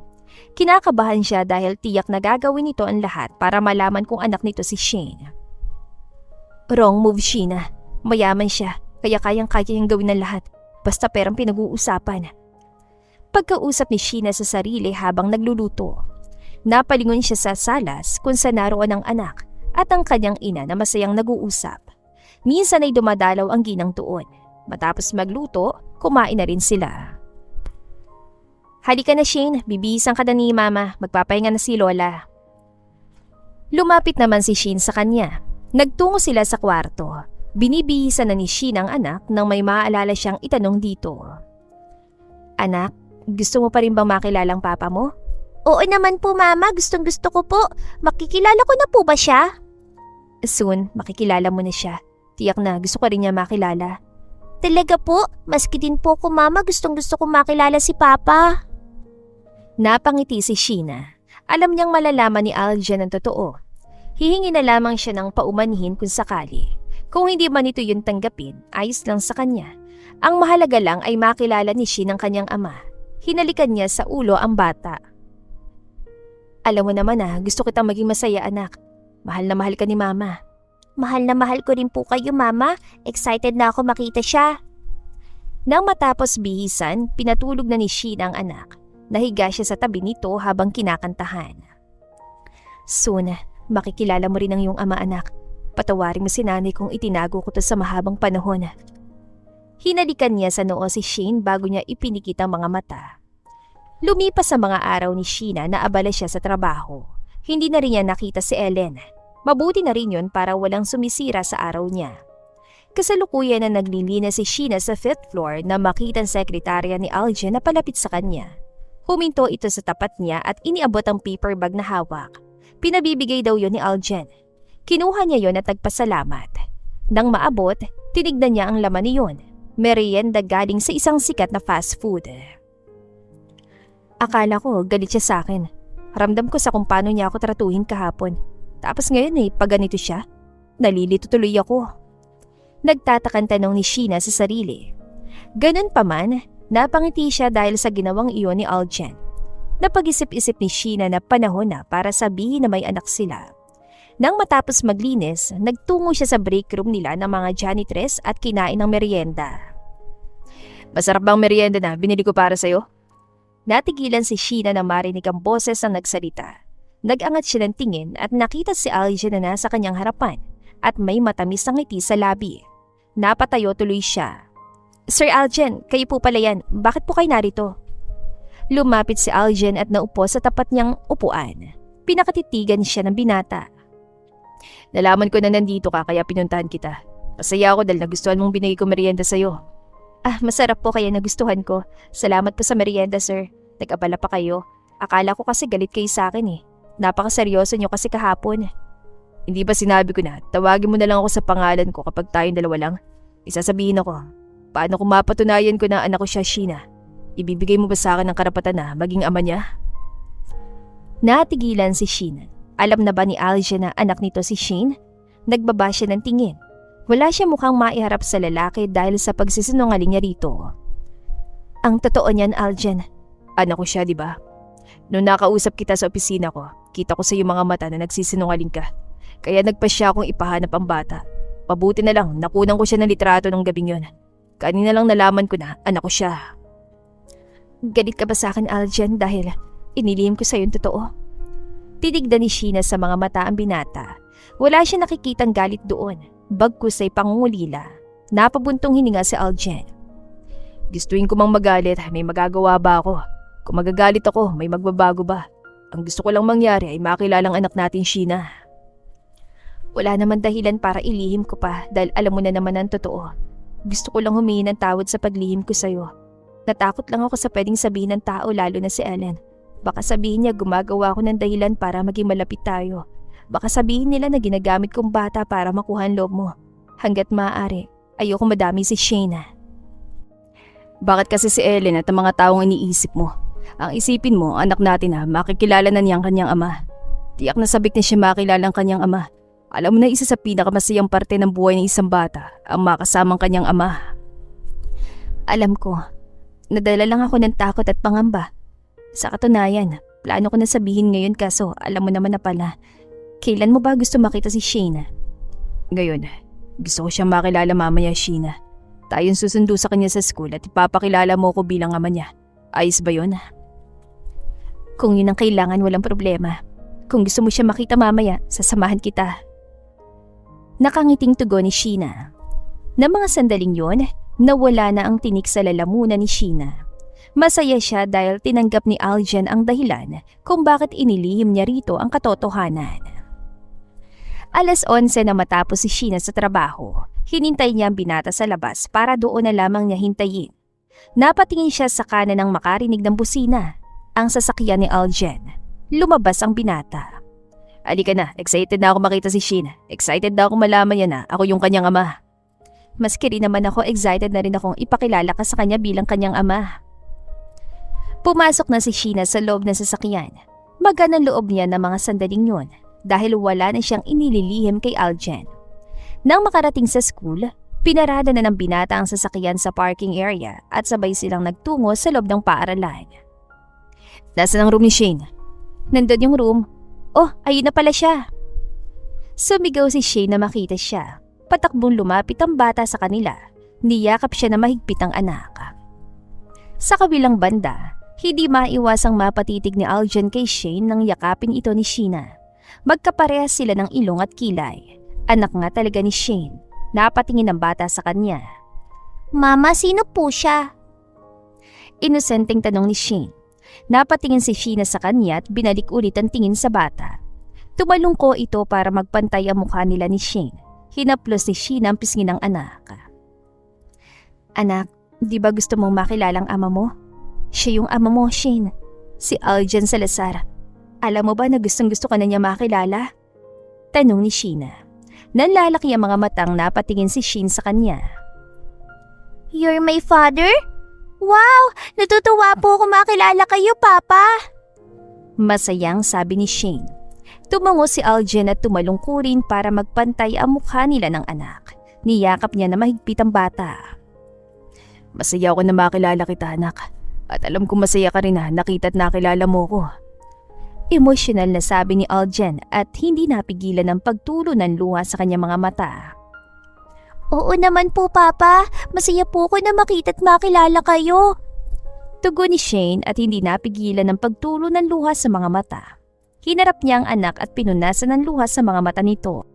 Kinakabahan siya dahil tiyak na gagawin nito ang lahat para malaman kung anak nito si Shane. Wrong move, Sheena. Mayaman siya, kaya kayang-kaya niyang gawin ng lahat. Basta perang pinag-uusapan. Pagkausap ni Sheena sa sarili habang nagluluto. Napalingon siya sa salas kung saan naroon ang anak at ang kanyang ina na masayang nag-uusap. Minsan ay dumadalaw ang ginang tuon. Matapos magluto, kumain na rin sila. Halika na, Shane. Bibihisan ka na ni Mama. Magpapahinga na si Lola. Lumapit naman si Shane sa kanya. Nagtungo sila sa kwarto. Binibihisa na ni Sheena ang anak nang may maaalala siyang itanong dito. Anak, gusto mo pa rin bang makilala ang papa mo? Oo naman po mama, gustong gusto ko po. Makikilala ko na po ba siya? Soon, makikilala mo na siya. Tiyak na gusto ko rin niya makilala. Talaga po? Maski din po ko mama, gustong gusto ko makilala si papa. Napangiti si Sheena. Alam niyang malalaman ni Aljan ang totoo. Hihingi na lamang siya ng paumanhin kung sakali. Kung hindi man ito yung tanggapin, ayos lang sa kanya. Ang mahalaga lang ay makilala ni Sheena ang kanyang ama. Hinalikan niya sa ulo ang bata. Alam mo naman gusto kitang maging masaya anak. Mahal na mahal ka ni mama. Mahal na mahal ko rin po kayo mama. Excited na ako makita siya. Nang matapos bihisan, pinatulog na ni Sheena ang anak. Nahiga siya sa tabi nito habang kinakantahan. Soon, makikilala mo rin ang iyong ama anak. Patawarin mo si nanay kung itinago ko to sa mahabang panahon. Hinalikan niya sa noo si Shane bago niya ipinikit ang mga mata. Lumipas sa mga araw ni Sheena na abala siya sa trabaho. Hindi na rin niya nakita si Ellen. Mabuti na rin yun para walang sumisira sa araw niya. Kasalukuyan na naglilinis si Sheena sa 5th floor na makita ang sekretarya ni Aljan na palapit sa kanya. Huminto ito sa tapat niya at iniabot ang paper bag na hawak. Pinabibigay daw yon ni Aljan. Kinuha niya yon at nagpasalamat. Nang maabot, tinignan niya ang laman niyon. Merienda galing sa isang sikat na fast food. Akala ko galit siya sa akin. Ramdam ko sa kung paano niya ako tratuhin kahapon. Tapos ngayon pag ganito siya, nalilito tuloy ako. Nagtatakan tanong ni Sheena sa sarili. Ganun pa man, napangiti siya dahil sa ginawang iyon ni Aljan. Napag-isip-isip ni Sheena na panahon na para sabihin na may anak sila. Nang matapos maglinis, nagtungo siya sa break room nila ng mga janitress at kinain ng merienda. Masarap bang merienda na binili ko para sa'yo? Natigilan si Sheena na marinig ang boses na nagsalita. Nag-angat siya ng tingin at nakita si Aljan na nasa kanyang harapan at may matamis na ngiti sa labi. Napatayo tuloy siya. Sir Aljan, kayo po pala yan. Bakit po kayo narito? Lumapit si Aljan at naupo sa tapat niyang upuan. Pinakatitigan siya ng binata. Nalaman ko na nandito ka kaya pinuntahan kita. Masaya ako dahil nagustuhan mong binigay ko merienda sa'yo. Masarap po kaya nagustuhan ko. Salamat po sa merienda sir. Nag-abala pa kayo. Akala ko kasi galit kayo sa akin Napakaseryoso niyo kasi kahapon. Hindi ba sinabi ko na tawagin mo na lang ako sa pangalan ko kapag tayong dalawa lang? Isasabihin ako. Paano kung mapatunayan ko na anak ko siya Sheena? Ibibigay mo ba sa akin ang karapatan na maging ama niya? Natigilan si Sheena. Alam na ba ni Aljan na anak nito si Shane? Nagbaba siya ng tingin. Wala siya mukhang maiharap sa lalaki dahil sa pagsisinungaling niya rito. Ang totoo niyan, Aljan. Anak ko siya, di ba? Noong nakausap kita sa opisina ko, kita ko sa iyong mga mata na nagsisinungaling ka. Kaya nagpasya akong ipahanap ang bata. Mabuti na lang, nakunan ko siya ng litrato ng gabing yun. Kanina lang nalaman ko na anak ko siya. Galit ka ba sa akin, Aljan, dahil inilihim ko sa iyong totoo? Tinignan ni Sheena sa mga mata ang binata. Wala siya nakikitang galit doon. Bagkus ay pangungulila. Napabuntong hininga si Aljan. Gustuin ko mang magalit, may magagawa ba ako? Kung magagalit ako, may magbabago ba? Ang gusto ko lang mangyari ay makilalang anak natin, Sheena. Wala naman dahilan para ilihim ko pa dahil alam mo na naman ang totoo. Gusto ko lang humingi ng tawad sa paglihim ko sa'yo. Natakot lang ako sa pwedeng sabihin ng tao lalo na si Ellen. Baka sabihin niya gumagawa ako ng dahilan para maging malapit tayo. Baka sabihin nila na ginagamit kong bata para makuha ang loob mo. Hanggat maaari, ayoko madami si Sheena. Bakit kasi si Ellen at ang mga taong iniisip mo? Ang isipin mo, anak natin makikilala na niyang kanyang ama. Tiyak na sabik na siya makilala ang kanyang ama. Alam mo na isa sa pinakamasayang parte ng buhay ng isang bata, ang makasamang kanyang ama. Alam ko, nadala lang ako ng takot at pangamba. Sa katunayan, plano ko na sabihin ngayon kaso alam mo naman na pala. Kailan mo ba gusto makita si Sheena? Ngayon, gusto ko siyang makilala mamaya, Sheena. Tayong susundo sa kanya sa school at ipapakilala mo ko bilang ama niya. Ayos ba yun? Kung yun ang kailangan, walang problema. Kung gusto mo siya makita mamaya, sasamahan kita. Nakangiting tugon ni Sheena. Na mga sandaling yon, nawala na ang tinik sa lalamunan ni Sheena. Masaya siya dahil tinanggap ni Aljan ang dahilan kung bakit inilihim niya rito ang katotohanan. 11:00 na matapos si Sheena sa trabaho. Hinintay niya ang binata sa labas para doon na lamang niya hintayin. Napatingin siya sa kanan nang makarinig ng busina. Ang sasakyan ni Aljen. Lumabas ang binata. Alika na, excited na ako makita si Shin. Excited na ako malaman niya na ako yung kanyang ama. Maski rin naman ako, excited na rin akong ipakilala ka sa kanya bilang kanyang ama. Pumasok na si Sheena sa loob ng sasakyan. Maganang loob niya ng mga sandaling yun dahil wala na siyang inililihim kay Aljen. Nang makarating sa school, pinarada na ng binata ang sasakyan sa parking area at sabay silang nagtungo sa loob ng paaralan. Nasaan ang room ni Shane? Nandun yung room. Oh, ayun na pala siya. Sumigaw si Shane na makita siya. Patakbong lumapit ang bata sa kanila. Niyakap siya na mahigpit ang anak. Sa kabilang banda, hindi maiwasang mapatitig ni Aljen kay Shane nang yakapin ito ni Sheena. Magkaparehas sila ng ilong at kilay. Anak nga talaga ni Shane. Napatingin ang bata sa kanya. Mama, sino po siya? Inosenteng tanong ni Shane. Napatingin si Sheena sa kanya at binalik ulit ang tingin sa bata. Tumalungko ito para magpantay ang mukha nila ni Shane. Hinaplos ni Sheena ang pisngi ng anak. Anak, di ba gusto mong makilalang ama mo? Siya yung ama mo, Shane. Si Aljen Salazar. Alam mo ba na gustong-gusto ka na niya makilala? Tanong ni Sheena. Nanlalaki ang mga matang napatingin si Shane sa kanya. You're my father? Wow! Natutuwa po ako makilala kayo, Papa! Masayang sabi ni Shane. Tumango si Aljen at tumalungko rin para magpantay ang mukha nila ng anak. Niyakap niya na mahigpit ang bata. Masaya ako na makilala kita, anak. At alam kong masaya ka rin na nakita at nakilala mo ko. Emosyonal na sabi ni Aljen at hindi napigilan ang pagtulo ng luha sa kanyang mga mata. Oo naman po, Papa. Masaya po ko na makita at makilala kayo. Tugon ni Shane at hindi napigilan ang pagtulo ng luha sa mga mata. Hinarap niya ang anak at pinunasan ng luha sa mga mata nito.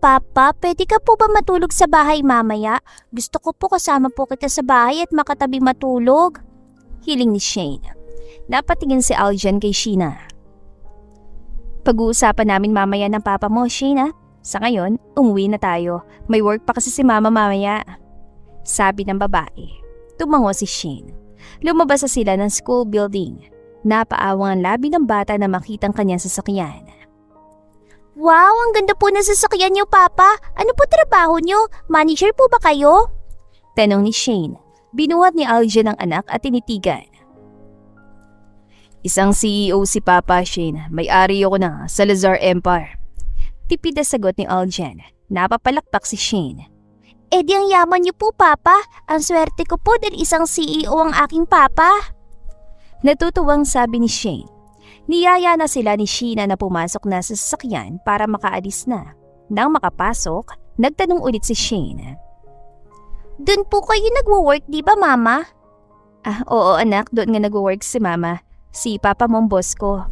Papa, pwede ka po ba matulog sa bahay mamaya? Gusto ko po kasama po kita sa bahay at makatabi matulog. Hiling ni Shane. Napatingin si Aljen kay Sheena. Pag-uusapan namin mamaya ng papa mo, Sheena. Sa ngayon, umuwi na tayo. May work pa kasi si mama mamaya. Sabi ng babae. Tumango si Shane. Lumabas na sila ng school building. Napaawang ang labi ng bata na makitang kanyang sasakyan. Wow, ang ganda po ng sasakyan niyo, Papa. Ano po trabaho niyo? Manager po ba kayo? Tanong ni Shane. Binuhat ni Aljen ang anak at tinitigan. Isang CEO si Papa, Shane. May-ari ako ng Salazar Empire. Tipid na sagot ni Aljen. Napapalakpak si Shane. Eh di ang yaman niyo po, Papa. Ang swerte ko po dahil isang CEO ang aking papa. Natutuwang sabi ni Shane. Niyaya na sila ni Sheena na pumasok na sa sasakyan para makaalis na. Nang makapasok, nagtanong ulit si Shane. Doon po kayo nagwo-work, di ba, Mama? Oo anak, doon nga nagwo-work si Mama. Si Papa mong boss ko.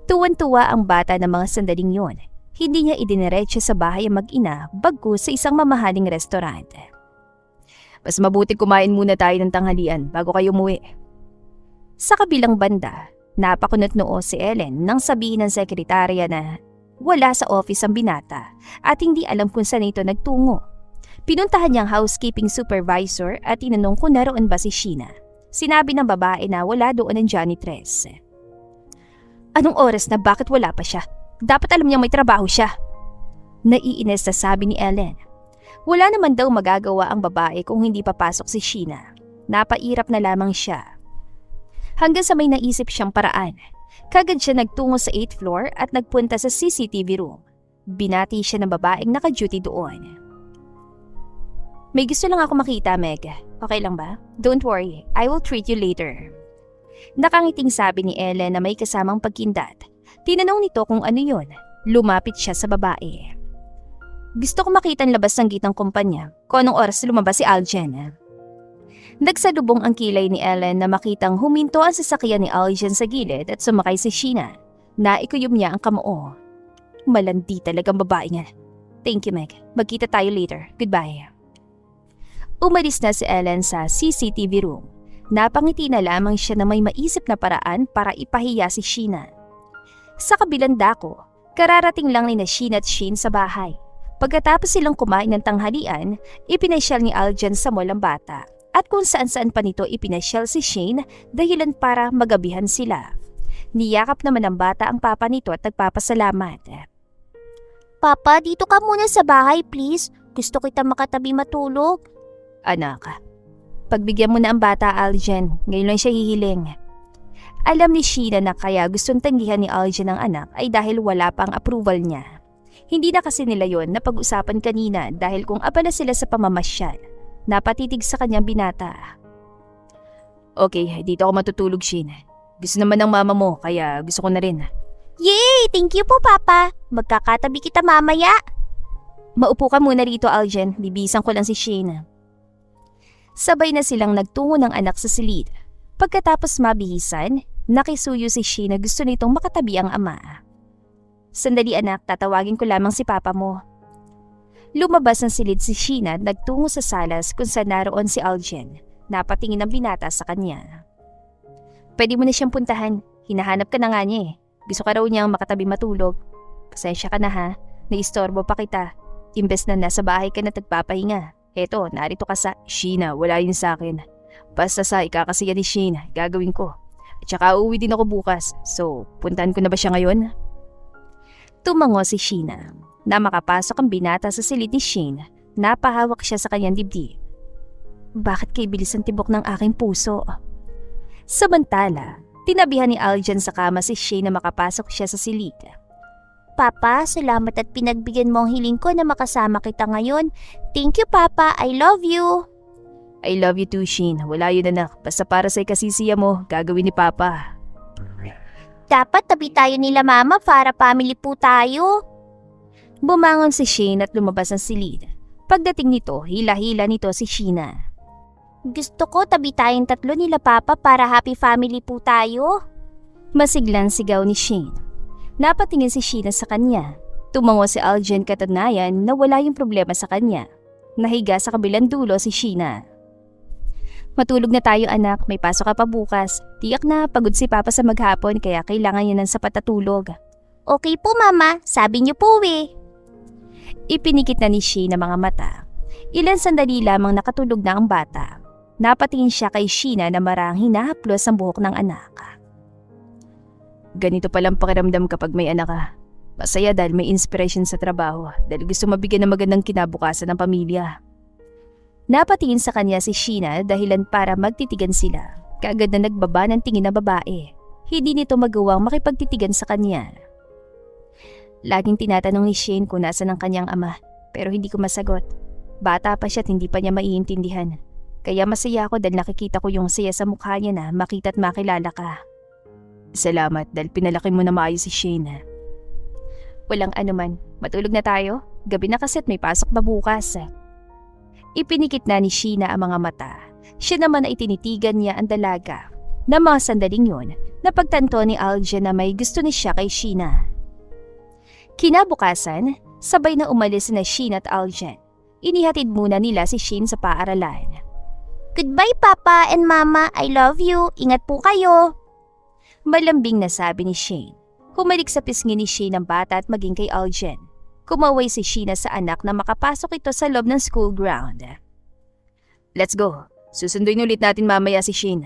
Tuwan-tuwa ang bata ng mga sandaling yon. Hindi niya idiniretso sa bahay ang mag-ina bagkus sa isang mamahaling restaurant. Mas mabuti kumain muna tayo ng tanghalian bago kayo umuwi. Sa kabilang banda, napakunot noo si Ellen nang sabihin ng sekretarya na wala sa office ang binata at hindi alam kung saan ito nagtungo. Pinuntahan niyang housekeeping supervisor at tinanong kung naroon ba si Sheena. Sinabi ng babae na wala doon ang janitress. Anong oras na bakit wala pa siya? Dapat alam niyang may trabaho siya. Naiinis na sabi ni Ellen. Wala naman daw magagawa ang babae kung hindi papasok si Sheena. Napairap na lamang siya. Hanggang sa may naisip siyang paraan. Kagad siya nagtungo sa 8th floor at nagpunta sa CCTV room. Binati siya ng babaeng naka-duty doon. May gusto lang ako makita, Meg. Okay lang ba? Don't worry, I will treat you later. Nakangiting sabi ni Ellen na may kasamang pagkindat. Tinanong nito kung ano yun. Lumapit siya sa babae. Gusto ko makita ang labas ng gitang kumpanya kung anong oras lumabas si Aljen. Nagsalubong ang kilay ni Ellen na makitang huminto ang sasakyan ni Aljen sa gilid at sumakay si Sheena. Naikuyom niya ang kamao. Malandi talagang babae niya. Thank you, Meg. Magkita tayo later. Goodbye. Umalis na si Ellen sa CCTV room. Napangiti na lamang siya na may maisip na paraan para ipahiya si Sheena. Sa kabilang dako, kararating lang ni Sheena at Shane sa bahay. Pagkatapos silang kumain ng tanghalian, ipinasyal ni Aljan sa mall ang bata. At kung saan-saan pa nito ipinasyal si Shane dahilan para magabihan sila. Niyakap naman ng bata ang papa nito at nagpapasalamat. Papa, dito ka muna sa bahay please. Gusto kita makatabi matulog. Anak, pagbigyan mo na ang bata, Aljan. Ngayon lang siya hihiling. Alam ni Sheena na kaya gustong tanggihan ni Aljan ang anak ay dahil wala pang approval niya. Hindi na kasi nila yon na pag-usapan kanina dahil kung abala sila sa pamamasyal. Napatitig sa kanyang binata. Okay, dito ako matutulog, Shane. Gusto naman ng mama mo, kaya gusto ko na rin. Yay! Thank you po, Papa. Magkakatabi kita mamaya. Maupo ka muna rito, Aljan. Bibisan ko lang si Shane. Sabay na silang nagtungo ng anak sa silid. Pagkatapos mabihisan, nakisuyo si Shane na gusto nitong makatabi ang ama. Sandali anak, tatawagin ko lamang si papa mo. Lumabas ng silid si Sheena at nagtungo sa salas kung saan naroon si Aljan. Napatingin ang binata sa kanya. Pwede mo na siyang puntahan. Hinahanap ka na nga niya eh. Gusto ka raw niyang makatabi matulog. Pasensya ka na ha. Naistorbo pa kita. Imbes na nasa bahay ka na nagpapahinga. Eto, narito ka sa Sheena. Wala yun sa akin. Basta sa ikakasiya ni Sheena, gagawin ko. At saka uuwi din ako bukas. So, puntahan ko na ba siya ngayon? Tumango si Sheena. Na makapasok ang binata sa silid ni Shane, napahawak siya sa kanyang dibdib. Bakit kay bilis ang tibok ng aking puso? Samantala, tinabihan ni Aljan sa kama si Shane na makapasok siya sa silid. Papa, salamat at pinagbigyan mo ang hiling ko na makasama kita ngayon. Thank you, Papa. I love you. I love you too, Shane. Wala yun anak. Basta para sa ikasisiya mo, gagawin ni Papa. Dapat tabi tayo nila Mama para family po tayo. Bumangon si Shane at lumabas ng silid. Pagdating nito, hila-hila nito si Sheena. Gusto ko tabi tayong tatlo nila Papa para happy family po tayo. Masiglang sigaw ni Shane. Napatingin si Sheena sa kanya. Tumango si Aljan katanayan na wala yung problema sa kanya. Nahiga sa kabilang dulo si Sheena. Matulog na tayo anak, may pasok ka pa bukas. Tiyak na pagod si Papa sa maghapon kaya kailangan niya ng sapat na tulog. Okay po Mama, sabi niyo po eh. Ipinikit na ni Shane ang mga mata. Ilan sandali lamang nakatulog na ang bata. Napatingin siya kay Sheena na marang hinahaplos ang buhok ng anak. Ganito palang pakiramdam kapag may anak ka. Masaya dahil may inspiration sa trabaho dahil gusto mabigyan ng magandang kinabukasan ng pamilya. Napatingin sa kanya si Sheena dahilan para magtitigan sila. Kaagad na nagbaba ng tingin na babae. Hindi nito magawang makipagtitigan sa kanya. Laging tinatanong ni Shane kung nasaan ang kanyang ama, pero hindi ko masagot. Bata pa siya at hindi pa niya maiintindihan. Kaya masaya ako dahil nakikita ko yung saya sa mukha niya na makita at makilala ka. Salamat dahil pinalaki mo na maayos si Shane. Walang anuman, matulog na tayo. Gabi na kasi at may pasok pa bukas. Ipinikit na ni Sheena ang mga mata. Siya naman ay tinitigan niya ang dalaga. Na mga sandaling yun, napagtanto ni Aljan na may gusto ni siya kay Sheena. Kinabukasan, sabay na umalis na Shane at Aljan. Inihatid muna nila si Shane sa paaralan. Goodbye Papa and Mama, I love you. Ingat po kayo. Malambing na sabi ni Shane. Humalik sa pisngi ni Shane ang bata at maging kay Aljan. Kumaway si Sheena sa anak na makapasok ito sa loob ng school ground. Let's go. Susunduin ulit natin mamaya si Shane.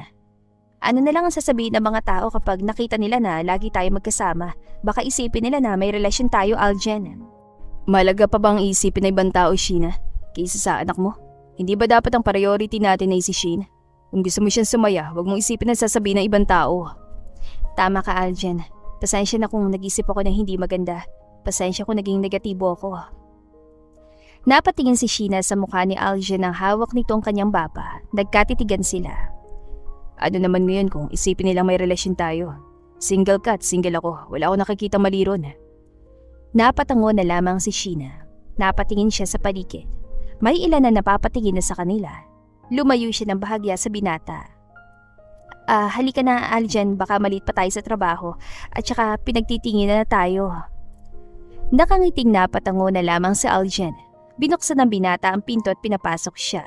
Ano na lang ang sasabihin ng mga tao kapag nakita nila na lagi tayo magkasama? Baka isipin nila na may relasyon tayo, Aljan. Malaga pa bang isipin ng ibang tao, Sheena? Kaysa sa anak mo? Hindi ba dapat ang priority natin ay si Shane? Kung gusto mo siyang sumaya, huwag mong isipin na sasabihin ng ibang tao. Tama ka, Aljan. Pasensya na kung nag-isip ako ng hindi maganda. Pasensya kung naging negatibo ako. Napatingin si Sheena sa mukha ni Aljan ng hawak nitong kanyang baba. Nagkatitigan sila. Ano naman ngayon kung isipin nilang may relasyon tayo? Single ka at single ako. Wala akong nakikita mali ron. Napatango na lamang si Sheena. Napatingin siya sa paligid. May ilan na napapatingin na sa kanila. Lumayo siya ng bahagya sa binata. Halika na Aljan, baka maliit pa tayo sa trabaho. At saka pinagtitingin na tayo. Nakangiting napatango na lamang si Aljan. Binuksan ng binata ang pinto at pinapasok siya.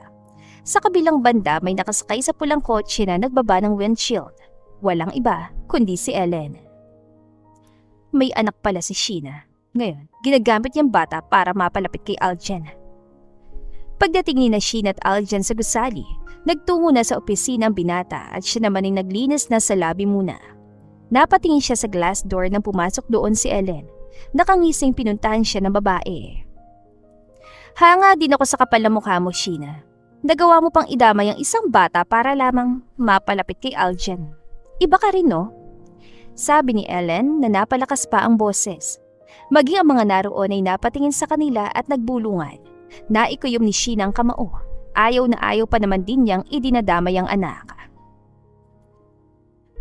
Sa kabilang banda may nakasakay sa pulang kotse na nagbaba ng windshield. Walang iba kundi si Ellen. May anak pala si Sheena. Ngayon, ginagamit niyang bata para mapalapit kay Aljen. Pagdating ni Sheena at Aljen sa gusali, nagtungo na sa opisina ang binata at siya naman ay naglinis na sa lobby muna. Napatingin siya sa glass door nang pumasok doon si Ellen. Nakangising pinuntahan siya ng babae. Hanga din ako sa kapal na mukha mo, Sheena. Nagawa mo pang idamay ang isang bata para lamang mapalapit kay Aljen. Iba ka rin, no? Sabi ni Ellen na napalakas pa ang boses. Maging ang mga naroon ay napatingin sa kanila at nagbulungan. Naikuyom ni Sheena ang kamao. Ayaw na ayaw pa naman din niyang idinadamay ang anak.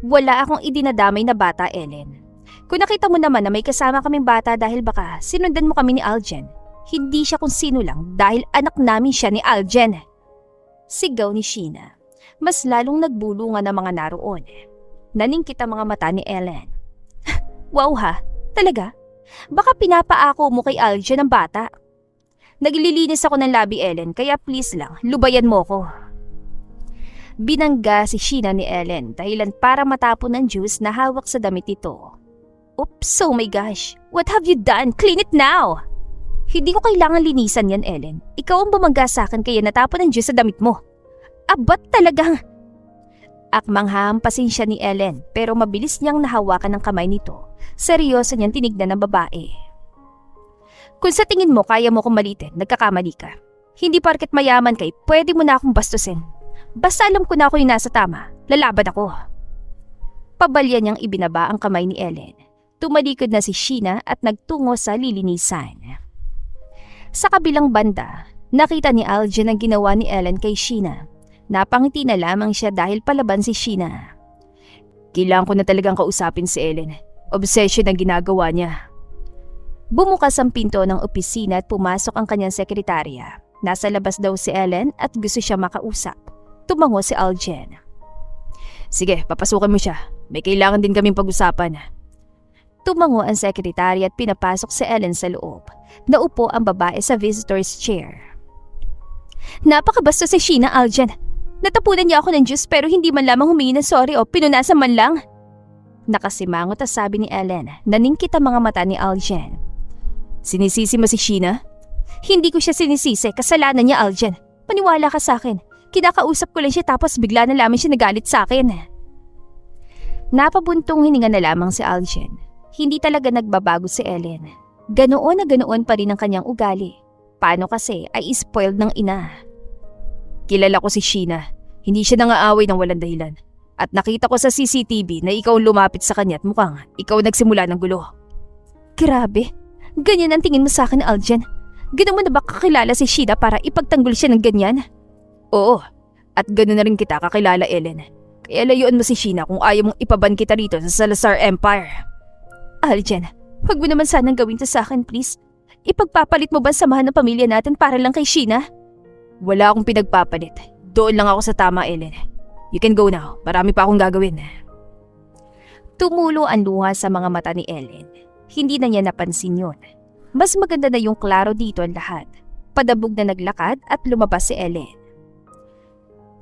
Wala akong idinadamay na bata, Ellen. Kung nakita mo naman na may kasama kaming bata dahil baka sinundan mo kami ni Aljen, hindi siya kung sino lang dahil anak namin siya ni Aljen. Sigaw ni Sheena. Mas lalong nagbulungan ang mga naroon. Naningkit ang mga mata ni Ellen. Wow ha, talaga? Baka pinapaako mo kay Aljen ang bata. Naglilinis ako ng labi, Ellen, kaya please lang, lubayan mo ko. Binangga si Sheena ni Ellen dahilan para matapon ng juice na hawak sa damit nito. Oops, oh my gosh, what have you done? Clean it now! Hindi ko kailangan linisan yan, Ellen. Ikaw ang bumangga sa akin kaya natapon ng juice sa damit mo. Abat talagang... Akmang hahampasin siya ni Ellen pero mabilis niyang nahawakan ng kamay nito. Seryoso niyang tinignan ng babae. Kung sa tingin mo kaya mo kong malitin, nagkakamali ka. Hindi porket mayaman kay, pwede mo na akong bastusin. Basta alam ko na ako yung nasa tama, lalaban ako. Pabalya niyang ibinaba ang kamay ni Ellen. Tumalikod na si Sheena at nagtungo sa lilinisan. Sa kabilang banda, nakita ni Aljen ang ginawa ni Ellen kay Sheena. Napangiti na lamang siya dahil palaban si Sheena. Kailangan ko na talagang kausapin si Ellen. Obsession ang ginagawa niya. Bumukas ang pinto ng opisina at pumasok ang kanyang sekretarya. Nasa labas daw si Ellen at gusto siya makausap. Tumango si Aljen. Sige, papasukan mo siya. May kailangan din kaming pag-usapan. Tumango ang sekretarya at pinapasok si Ellen sa loob. Naupo ang babae sa visitor's chair. Napakabasto si Sheena, Aljen. Natapunan niya ako ng juice pero hindi man lamang humingi ng sorry o pinunasan man lang. Nakasimangot ang sabi ni Ellen. Naningkit ang mga mata ni Aljen. Sinisisi mo si Sheena? Hindi ko siya sinisisi, kasalanan niya, Aljen. Paniwala ka sa akin. Kinakausap ko lang siya tapos bigla na lamang siya nagalit sa akin. Napabuntong hininga na lamang si Aljen. Hindi talaga nagbabago si Ellen. Ganoon na ganoon pa rin ang kanyang ugali. Paano kasi ay spoiled ng ina. Kilala ko si Sheena. Hindi siya nangaaway ng walang dahilan. At nakita ko sa CCTV na ikaw lumapit sa kanya at mukhang ikaw nagsimula ng gulo. Grabe. Ganyan ang tingin mo sa akin, Aljen. Ganoon mo na ba kakilala si Sheena para ipagtanggol siya ng ganyan? Oo. At ganoon na rin kita kakilala, Ellen. Kaya layuan mo si Sheena kung ayaw mong ipaban kita rito sa Salazar Empire. Aljen, huwag mo naman sanang gawin to sa akin, please. Ipagpapalit mo ba samahan ng pamilya natin para lang kay Sheena? Wala akong pinagpapalit. Doon lang ako sa tama, Ellen. You can go now. Marami pa akong gagawin. Tumulo ang luha sa mga mata ni Ellen. Hindi na niya napansin yun. Mas maganda na yung klaro dito ang lahat. Padabog na naglakad at lumabas si Ellen.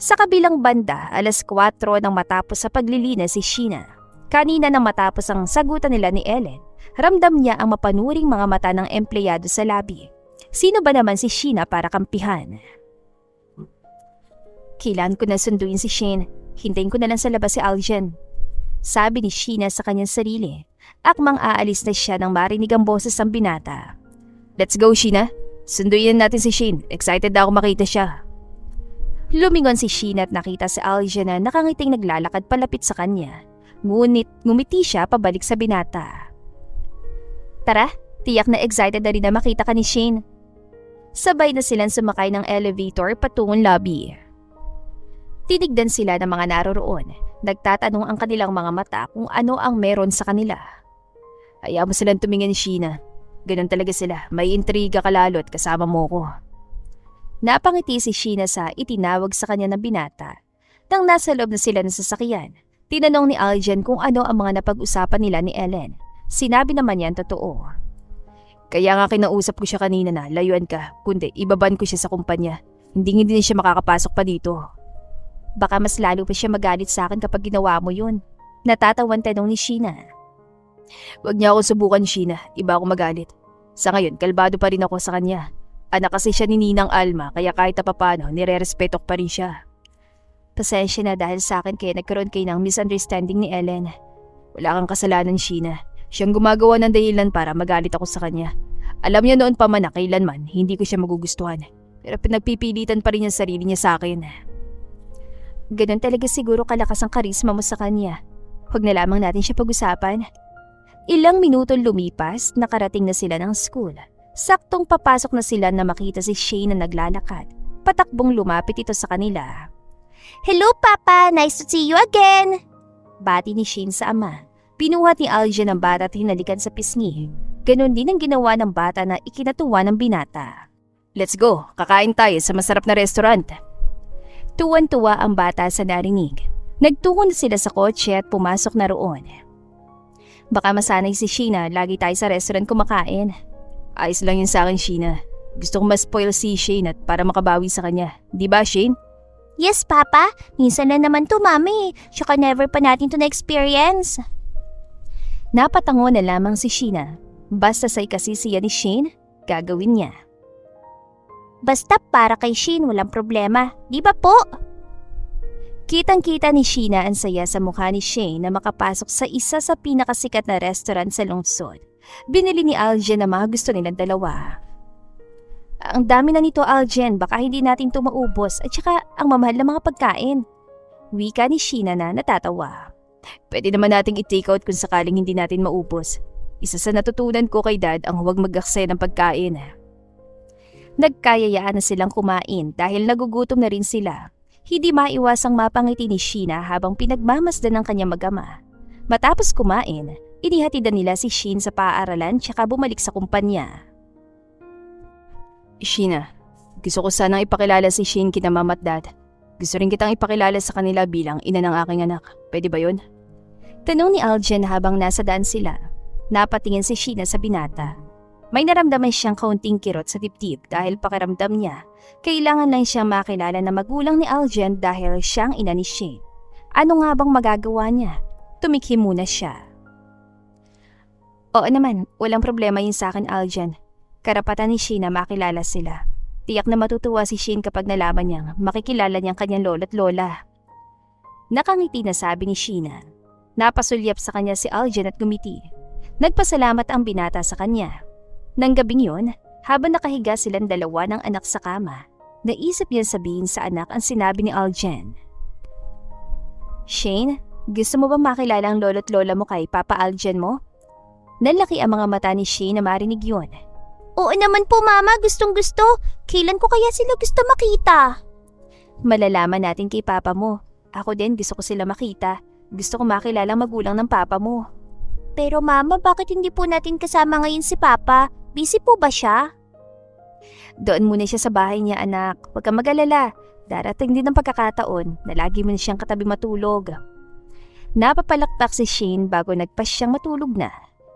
Sa kabilang banda, 4:00 nang matapos sa paglilinis si Sheena. Kanina nang matapos ang sagutan nila ni Ellen, ramdam niya ang mapanuring mga mata ng empleyado sa lobby. Sino ba naman si Sheena para kampihan? Kailangan ko na sunduin si Shane. Hintayin ko na lang sa labas si Aljen. Sabi ni Sheena sa kanyang sarili. Akmang aalis na siya nang marinig ang boses ng binata. Let's go, Sheena. Sunduin natin si Shane. Excited na ako makita siya. Lumingon si Sheena at nakita si Aljen na nakangiting naglalakad palapit sa kanya. Ngunit ngumiti siya pabalik sa binata. Tara, tiyak na excited na rin na makita ka ni Shane. Sabay na silang sumakay ng elevator patungong lobby. Tinigdan sila ng mga naroroon. Nagtatanong ang kanilang mga mata kung ano ang meron sa kanila. Hayaan mo silang tumingin, Sheena. Ganun talaga sila, may intriga ka lalo at kasama mo ko. Napangiti si Sheena sa itinawag sa kanya ng binata. Nang nasa loob na sila ng sasakyan, tinanong ni Aljen kung ano ang mga napag-usapan nila ni Ellen. Sinabi naman niya ang totoo. Kaya nga kinausap ko siya kanina na layuan ka, kundi ibaban ko siya sa kumpanya. Hindi na siya makakapasok pa dito. Baka mas lalo pa siya magalit sa akin kapag ginawa mo yun. Natatawan tanong ni Sheena. Huwag niya akong subukan, Sheena. Iba ako magalit. Sa ngayon, kalbado pa rin ako sa kanya. Anak kasi siya ni Ninang Alma kaya kahit na papano, nire-respeto ko pa rin siya. Pasensya na dahil sa akin kaya nagkaroon kayo ng misunderstanding ni Ellen. Wala kang kasalanan, Sheena. Siyang gumagawa ng dahilan para magalit ako sa kanya. Alam niya noon pa man na kailanman hindi ko siya magugustuhan. Pero pinagpipilitan pa rin niya sarili niya sa akin. Ganun talaga siguro kalakas ang karisma mo sa kanya. Huwag na lamang natin siya pag-usapan. Ilang minuto lumipas, nakarating na sila ng school. Saktong papasok na sila na makita si Shane na naglalakad. Patakbong lumapit ito sa kanila. Hello, Papa! Nice to see you again! Bati ni Shane sa ama. Pinuhat ni Aljen ang bata at hinalikan sa pisngi. Ganon din ang ginawa ng bata na ikinatuwa ng binata. Let's go, kakain tayo sa masarap na restaurant. Tuwan-tuwa ang bata sa narinig. Nagtungo na sila sa kotse at pumasok na roon. Baka masanay si Sheena, lagi tayo sa restaurant kumakain. Ayos lang yun sa akin, Sheena. Gusto kong ma-spoil si Shane at para makabawi sa kanya. Di ba, Shane? Yes, Papa. Minsan lang naman to, Mami. Tsaka never pa natin to na-experience. Napatango na lamang si Sheena. Basta sa ikasisiya ni Shane, gagawin niya. Basta para kay Shane, walang problema. Di ba po? Kitang-kita ni Sheena ang saya sa mukha ni Shane na makapasok sa isa sa pinakasikat na restaurant sa lungsod. Binili ni Aljen na mga gusto nilang dalawa. Ang dami na nito, Aljen, baka hindi natin ito maubos at saka ang mamahal na mga pagkain. Wika ni Sheena na natatawa. Pwede naman nating i-take out kung sakaling hindi natin maubos. Isa sa natutunan ko kay Dad ang huwag mag-aksaya ng pagkain. Nagkayayaan na silang kumain dahil nagugutom na rin sila. Hindi maiwasang mapangiti ni Sheena habang pinagmamasdan ng kanyang mag-ama. Matapos kumain, inihatidan nila si Shane sa paaralan tsaka bumalik sa kumpanya. Sheena, gusto ko sanang ipakilala si Shane kina Mama at Dad. Gusto rin kitang ipakilala sa kanila bilang ina ng aking anak. Pwede ba yun? Tanong ni Aljen habang nasa daan sila. Napatingin si Sheena sa binata. May naramdaman siyang kaunting kirot sa dibdib dahil pakiramdam niya. Kailangan lang siyang makilala na magulang ni Aljen dahil siyang ina ni Shane. Ano nga bang magagawa niya? Tumikhi muna siya. Oo naman, walang problema yun sa akin, Aljen. Karapatan ni Shane na makilala sila. Tiyak na matutuwa si Shane kapag nalaman niyang makikilala niyang kanyang lolo't lola. Nakangiti na sabi ni Sheena. Napasulyap sa kanya si Aljen at gumiti. Nagpasalamat ang binata sa kanya. Nang gabing yun, habang nakahiga silang dalawa ng anak sa kama, naisip niya sabihin sa anak ang sinabi ni Aljen. Shane, gusto mo ba makilala ang lolo't lola mo kay Papa Aljen mo? Nalaki ang mga mata ni Shane na marinig yun. Oo naman po, Mama. Gustong gusto. Kailan ko kaya sila gusto makita? Malalaman natin kay Papa mo. Ako din gusto ko sila makita. Gusto ko makilala magulang ng Papa mo. Pero Mama, bakit hindi po natin kasama ngayon si Papa? Busy po ba siya? Doon muna siya sa bahay niya, anak. Huwag kang mag-alala. Darating din ang pagkakataon na lagi mo na siyang katabi matulog. Napapalakpak si Shane bago nagpas siyang matulog na.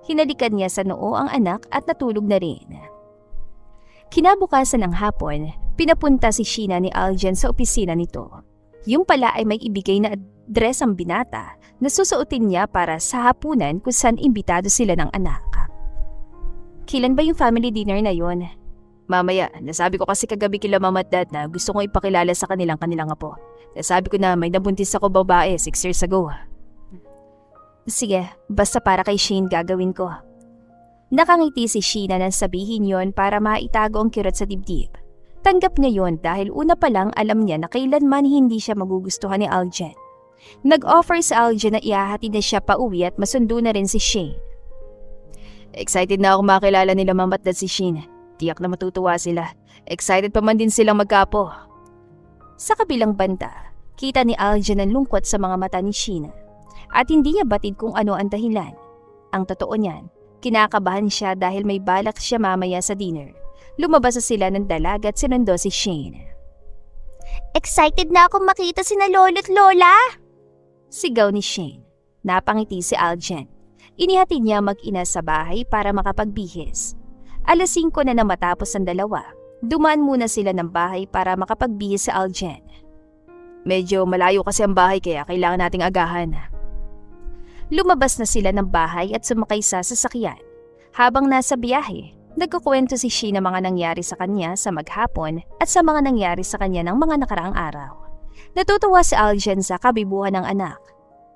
Hinalikan niya sa noo ang anak at natulog na rin. Kinabukasan ng hapon, pinapunta si Sheena ni Aljen sa opisina nito. Yung pala ay may ibigay na dress ang binata na susuotin niya para sa hapunan kung saan imbitado sila ng anak. Kailan ba yung family dinner na yon? Mamaya, nasabi ko kasi kagabi kila Mama at Dad na gusto kong ipakilala sa kanilang apo. Nasabi ko na may nabuntis ako babae 6 years ago. Sige, basta para kay Shane gagawin ko. Nakangiti si Sheena nang sabihin yon para maitago ang kirot sa dibdib. Tanggap niya yon dahil una pa lang alam niya na kailanman hindi siya magugustuhan ni Aljen. Nag-offer sa Aljen na ihahatid na siya pauwi at masundo na rin si Shane. Excited na ako makilala nila Mama at Dad si Shane. Tiyak na matutuwa sila. Excited pa man din silang magkapo. Sa kabilang banda, kita ni Aljen ang lungkot sa mga mata ni Sheena. At hindi niya batid kung ano ang dahilan. Ang totoo niyan, kinakabahan siya dahil may balak siya mamaya sa dinner. Lumabas na sila ng dalaga at sinundo si Shane. Excited na akong makita sina lolo't lola! Sigaw ni Shane. Napangiti si Aljen. Inihatid niya mag-ina sa bahay para makapagbihis. 5:00 na matapos ang dalawa. Dumaan muna sila ng bahay para makapagbihis si Aljen. Medyo malayo kasi ang bahay kaya kailangan nating agahan. Lumabas na sila ng bahay at sumakay sa sasakyan. Habang nasa biyahe, Nagkukwento si Sheena mga nangyari sa kanya sa maghapon at sa mga nangyari sa kanya ng mga nakaraang araw. Natutuwa si Aljen sa kabibuhan ng anak.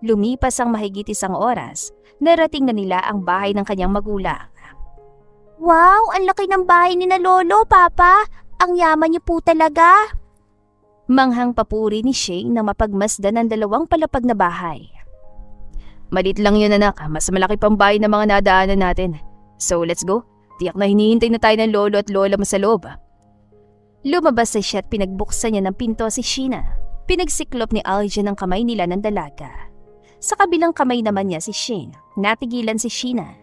Lumipas ang mahigit 1 oras, narating na nila ang bahay ng kanyang magulang. Wow, ang laki ng bahay ni na Lolo, Papa. Ang yaman niyo po talaga. Manghang papuri ni Shane na mapagmasdan ang 2 palapag na bahay. Malit lang yun anak, mas malaki pang bahay ng mga nadaanan natin. So let's go. Tiyak na hinihintay na tayo ng lolo at lola mo sa loob. Lumabas na siya at pinagbuksan niya ng pinto si Sheena. Pinagsiklop ni Aljen ang kamay nila ng dalaga. Sa kabilang kamay naman niya si Shane. Natigilan si Sheena.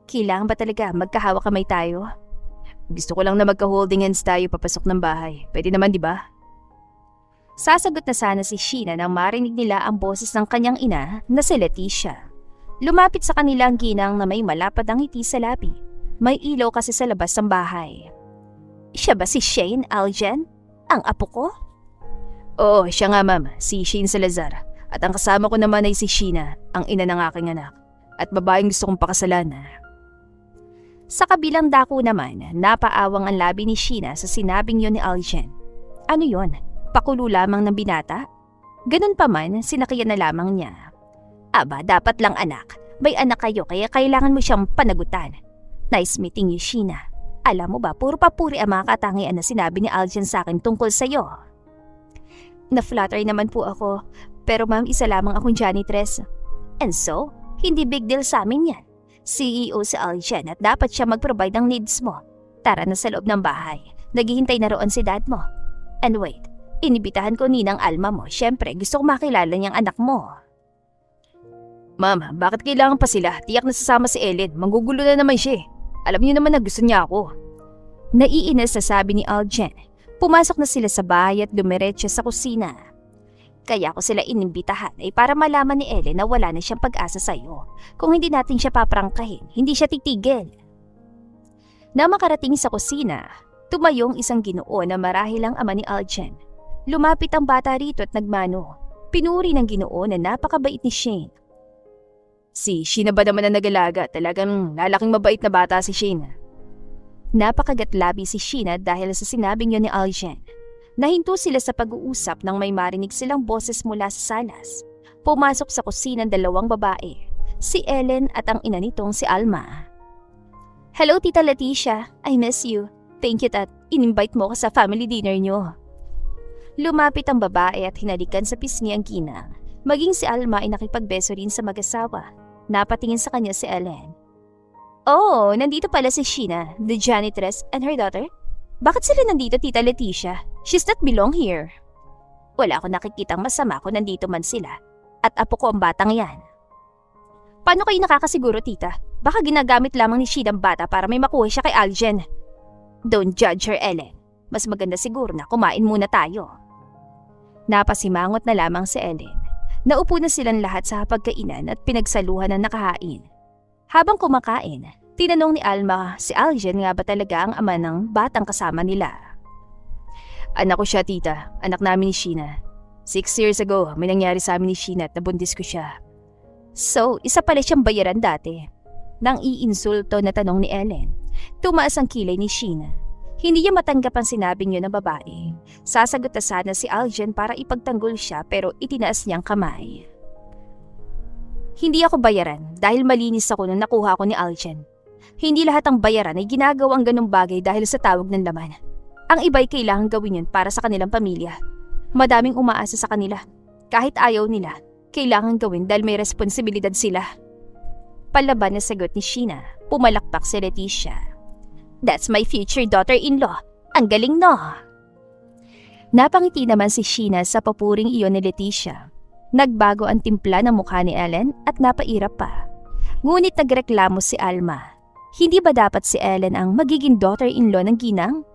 Kailangan ba talaga magkahawak kamay tayo? Gusto ko lang na magka-holding hands tayo papasok ng bahay. Pwede naman, di ba? Sasagot na sana si Sheena nang marinig nila ang boses ng kanyang ina na si Leticia. Lumapit sa kanila ang ginang na may malapad ang ngiti sa labi. May ilaw kasi sa labas ng bahay. Siya ba si Shane, Aljen? Ang apo ko? Oo, siya nga ma'am, si Shane Salazar. At ang kasama ko naman ay si Sheena, ang ina ng aking anak. At babaeng gusto kong pakasalan. Sa kabilang dako naman, napaawang ang labi ni Sheena sa sinabing yon ni Aljen. Ano yon? Pakulo lamang ng binata? Ganun pa man, sinakyan na lamang niya. Aba, dapat lang anak. May anak kayo kaya kailangan mo siyang panagutan. Nice meeting you, Sheena. Alam mo ba, puro papuri ang mga katangian na sinabi ni Aljen sa akin tungkol sa'yo. Na-flatter naman po ako, pero ma'am, isa lamang akong janitress. And so, hindi big deal sa amin yan. CEO si Aljen at dapat siya mag-provide ng needs mo. Tara na sa loob ng bahay. Naghihintay na roon si dad mo. And wait, inibitahan ko ninang Alma mo. Siyempre, gusto ko makilala niyang anak mo. Ma'am, bakit kailangan pa sila? Tiyak na sasama si Ellen. Manggugulo na naman siya. Alam niyo naman na gusto niya ako. Naiinis na sabi ni Aljen. Pumasok na sila sa bahay at dumiretso sa kusina. Kaya ko sila inimbitahan ay para malaman ni Ellen na wala na siyang pag-asa sa iyo. Kung hindi natin siya paprangkahin, hindi siya titigil. Na makarating sa kusina, tumayong isang Ginoo na marahil ang ama ni Aljen. Lumapit ang bata rito at nagmano. Pinuri ng Ginoo na napakabait ni Shane. Si Sheena ba naman na nagalaga? Talagang lalaking mabait na bata si Sheena. Napakagatlabi si Sheena dahil sa sinabing yun ni Aljen. Nahinto sila sa pag-uusap nang may marinig silang boses mula sa salas. Pumasok sa kusina ng 2 babae, si Ellen at ang ina nitong si Alma. Hello Tita Leticia, I miss you. Thank you Tat, in-invite mo ko sa family dinner nyo. Lumapit ang babae at hinalikan sa pisngi ang ginang. Maging si Alma ay nakipagbeso rin sa mag-asawa. Napatingin sa kanya si Ellen. Oh, nandito pala si Sheena, the janitress and her daughter. Bakit sila nandito, Tita Leticia? She's not belong here. Wala akong nakikitang masama kung nandito man sila. At apo ko ang batang yan. Paano kayo nakakasiguro, Tita? Baka ginagamit lamang ni Sheena ang bata para may makuha siya kay Aljen. Don't judge her, Ellen. Mas maganda siguro na kumain muna tayo. Napasimangot na lamang si Ellen. Naupo na silang lahat sa hapagkainan at pinagsaluhan ng nakahain. Habang kumakain, tinanong ni Alma si Aljen nga ba talaga ang ama ng batang kasama nila. Anak ko siya, Tita. Anak namin ni Sheena. 6 years ago, may nangyari sa amin ni Sheena at nabuntis ko siya. So, isa pala siyang bayaran dati. Nang iinsulto na tanong ni Ellen, tumaas ang kilay ni Sheena. Hindi niya matanggap ang sinabing yun ng babae. Sasagot na sana si Aljen para ipagtanggol siya pero itinaas niyang kamay. Hindi ako bayaran dahil malinis ako nung nakuha ko ni Aljen. Hindi lahat ng bayaran ay ginagawang ganung bagay dahil sa tawag ng laman. Ang iba'y kailangan gawin yun para sa kanilang pamilya. Madaming umaasa sa kanila. Kahit ayaw nila, kailangan gawin dahil may responsibilidad sila. Palaban na sagot ni Sheena, pumalakpak si Leticia. That's my future daughter-in-law. Ang galing no? Napangiti naman si Sheena sa papuring iyon ni Leticia. Nagbago ang timpla ng mukha ni Ellen at napairap pa. Ngunit nagreklamo si Alma. Hindi ba dapat si Ellen ang magiging daughter-in-law ng ginang?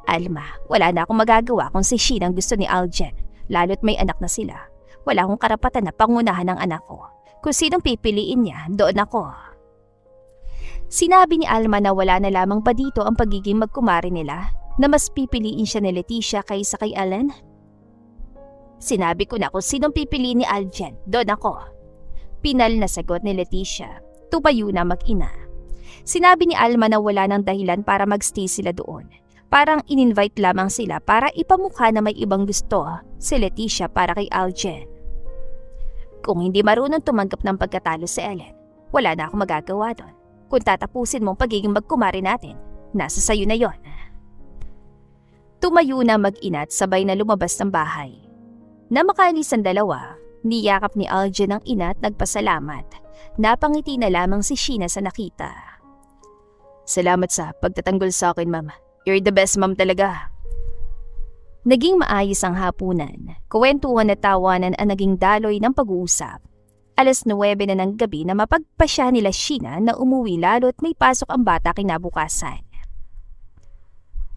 Alma, wala na akong magagawa kung si Sheena ang gusto ni Aljen, lalo't may anak na sila. Wala akong karapatan na pangunahan ng anak ko. Kung sinong pipiliin niya, doon ako. Sinabi ni Alma na wala na lamang ba dito ang pagiging magkumari nila, na mas pipiliin siya ni Leticia kaysa kay Ellen? Sinabi ko na kung sinong pipiliin ni Aljen, doon ako. Pinal na sagot ni Leticia. Tumayo na mag-ina. Sinabi ni Alma na wala ng dahilan para magstay sila doon. Parang in-invite lamang sila para ipamukha na may ibang gusto si Leticia para kay Aljen. Kung hindi marunong tumanggap ng pagkatalo si Ellen, wala na akong magagawa doon. Kung tatapusin mong pagiging magkumari natin, nasa sayo na yon. Tumayo na mag-inat sabay na lumabas ng bahay. Na makaalis ang dalawa, niyakap ni Aljen ang ina at nagpasalamat. Napangiti na lamang si Sheena sa nakita. Salamat sa pagtatanggol sa akin, ma'am. You're the best mom talaga. Naging maayos ang hapunan. Kwentuhan at tawanan ang naging daloy ng pag-uusap. 9:00 na ng gabi na mapagpasya nila Sheena na umuwi lalo at may pasok ang bata kinabukasan.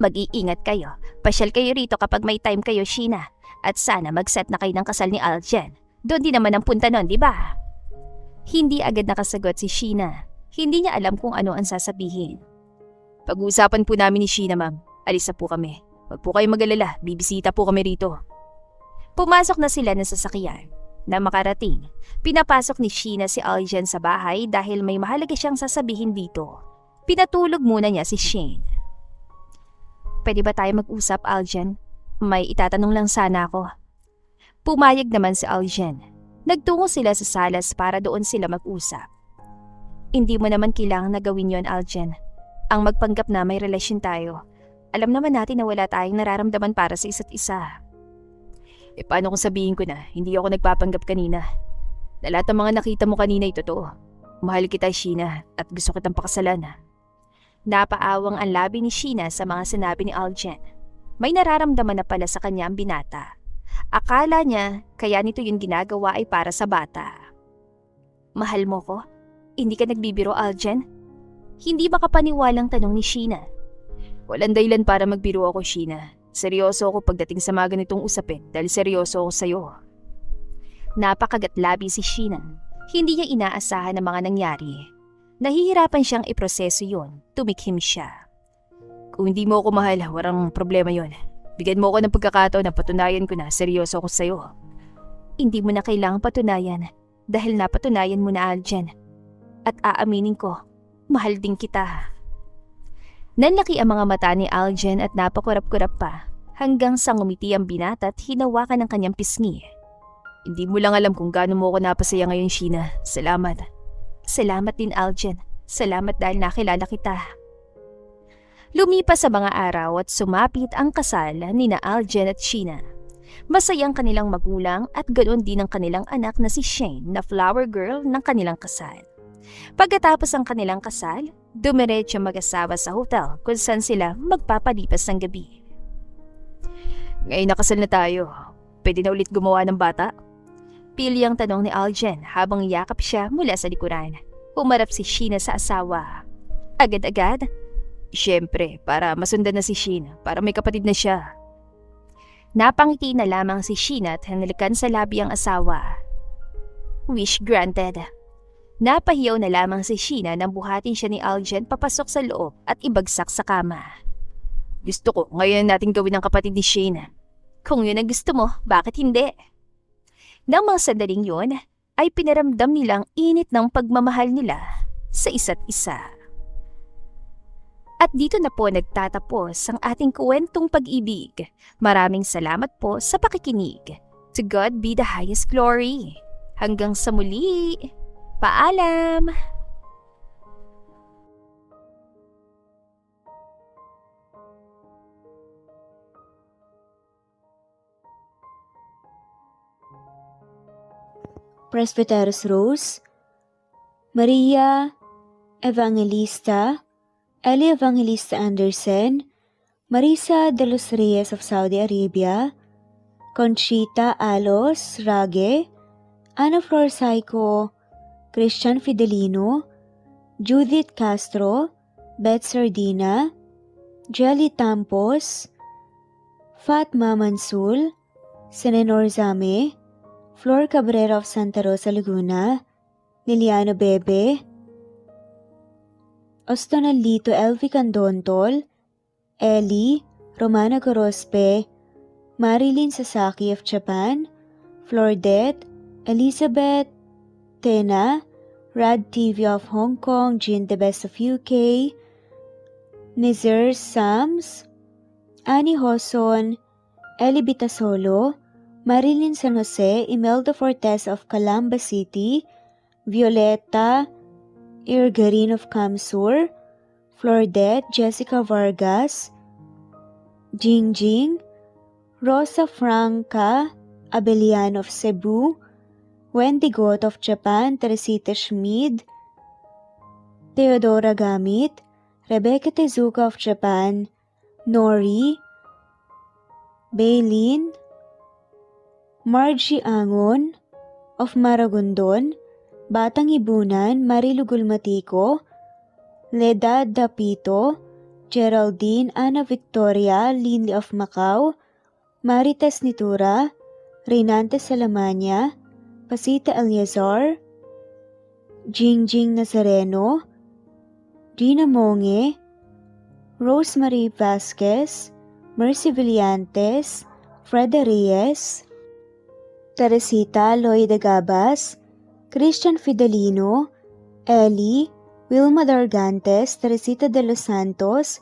Mag-iingat kayo. Pasyal kayo rito kapag may time kayo, Sheena. At sana mag-set na kayo ng kasal ni Aljen. Doon din naman ang punta nun, di ba? Hindi agad nakasagot si Sheena. Hindi niya alam kung ano ang sasabihin. Pag-uusapan po namin ni Sheena, ma'am. Alis na po kami. Huwag po kayo mag-alala, bibisita po kami rito. Pumasok na sila ng sasakyan. Na makarating, pinapasok ni Sheena si Aljen sa bahay dahil may mahalaga siyang sasabihin dito. Pinatulog muna niya si Shane. Pwede ba tayo mag-usap, Aljen? May itatanong lang sana ako. Pumayag naman si Aljen. Nagtungo sila sa salas para doon sila mag-usap. Hindi mo naman kailangan na gawin yon, Aljen. Ang magpanggap na may relasyon tayo. Alam naman natin na wala tayong nararamdaman para sa isa't isa. Paano kung sabihin ko na hindi ako nagpapanggap kanina? Na lahat ng mga nakita mo kanina ay totoo. Mahal kita, Sheena, at gusto kitang pakasalan. Napaawang ang labi ni Sheena sa mga sinabi ni Aljen. May nararamdaman na pala sa kanya ang binata. Akala niya kaya nito yung ginagawa ay para sa bata. Mahal mo ko? Hindi ka nagbibiro, Aljen? Hindi makapaniwalang tanong ni Sheena. Walang dahilan para magbiro ako, Sheena. Seryoso ako pagdating sa mga ganitong usapin dahil seryoso ako sa'yo. Napakagatlabi si Sheena. Hindi niya inaasahan ang mga nangyari. Nahihirapan siyang iproseso yon. Tumikhim siya. Kung hindi mo ako mahal, walang problema yon. Bigyan mo ako ng pagkakataon na patunayan ko na seryoso ako sa'yo. Hindi mo na kailangang patunayan dahil napatunayan mo na, Aljen. At aaminin ko, mahal din kita. Nanlaki ang mga mata ni Aljen at napakurap-kurap pa hanggang sa ngumiti ang binata at hinawakan ng kanyang pisngi. Hindi mo lang alam kung gaano mo ako napasaya ngayon, Sheena. Salamat. Salamat din, Aljen. Salamat dahil nakilala kita. Lumipas sa mga araw at sumapit ang kasal ni na Aljen at Sheena. Masayang kanilang magulang at ganoon din ang kanilang anak na si Shane na flower girl ng kanilang kasal. Pagkatapos ang kanilang kasal, dumiretso mag-asawa sa hotel kung saan sila magpapalipas ng gabi. Ngayon nakasal na tayo, pwede na ulit gumawa ng bata? Pilyang tanong ni Aljen habang yakap siya mula sa likuran. Umarap si Sheena sa asawa. Agad-agad? Siyempre, para masundan na si Sheena, para may kapatid na siya. Napangiti na lamang si Sheena at hanalikan sa labi ang asawa. Wish granted. Napahiyaw na lamang si Sheena nang buhatin siya ni Aljen papasok sa loob at ibagsak sa kama. Gusto ko ngayon natin gawin ang kapatid ni Sheena. Kung yun ang gusto mo, bakit hindi? Nang mga sandaling yun, ay pinaramdam nilang init ng pagmamahal nila sa isa't isa. At dito na po nagtatapos ang ating kwentong pag-ibig. Maraming salamat po sa pakikinig. To God be the highest glory. Hanggang sa muli. Paalam! Presbyteros Rose, Maria Evangelista, Eli Evangelista Anderson, Marisa de los Reyes of Saudi Arabia, Conchita Alos Rage, Ana Flor Saico, Christian Fidelino, Judith Castro, Beth Sardina, Jelly Tampos, Fatma Mansul, Senenor Zame, Flor Cabrera of Santa Rosa, Laguna, Liliano Bebe, Ostonalito Elvi Candontol, Eli, Romana Gorospe, Marilyn Sasaki of Japan, Flordet, Elizabeth, Tena, Rad TV of Hong Kong, Jean the Best of UK, Nizar Sams, Annie Hoson, Eli Bitasolo, Marilyn San Jose, Imelda Fortes of Calamba City, Violeta Irgarin of Kamsur, Flordet, Jessica Vargas, Jingjing, Rosa Franca Abelian of Cebu, Wendy Goth of Japan, Teresita Schmid, Theodora Gamit, Rebecca Tezuka of Japan, Nori, Baylin, Margie Angon of Maragondon, Batang Ibunan, Marilu Gulmatiko, Leda Dapito, Geraldine Ana Victoria Linley of Macau, Marites Nitura, Reynante Salamania, Pasita Eliazar, Jingjing Nazareno, Gina Monge, Rosemary Vasquez, Mercy Villantes, Freda Reyes, Teresita Loida Gabas, Christian Fidelino, Ellie, Wilma Dargantes, Teresita de los Santos,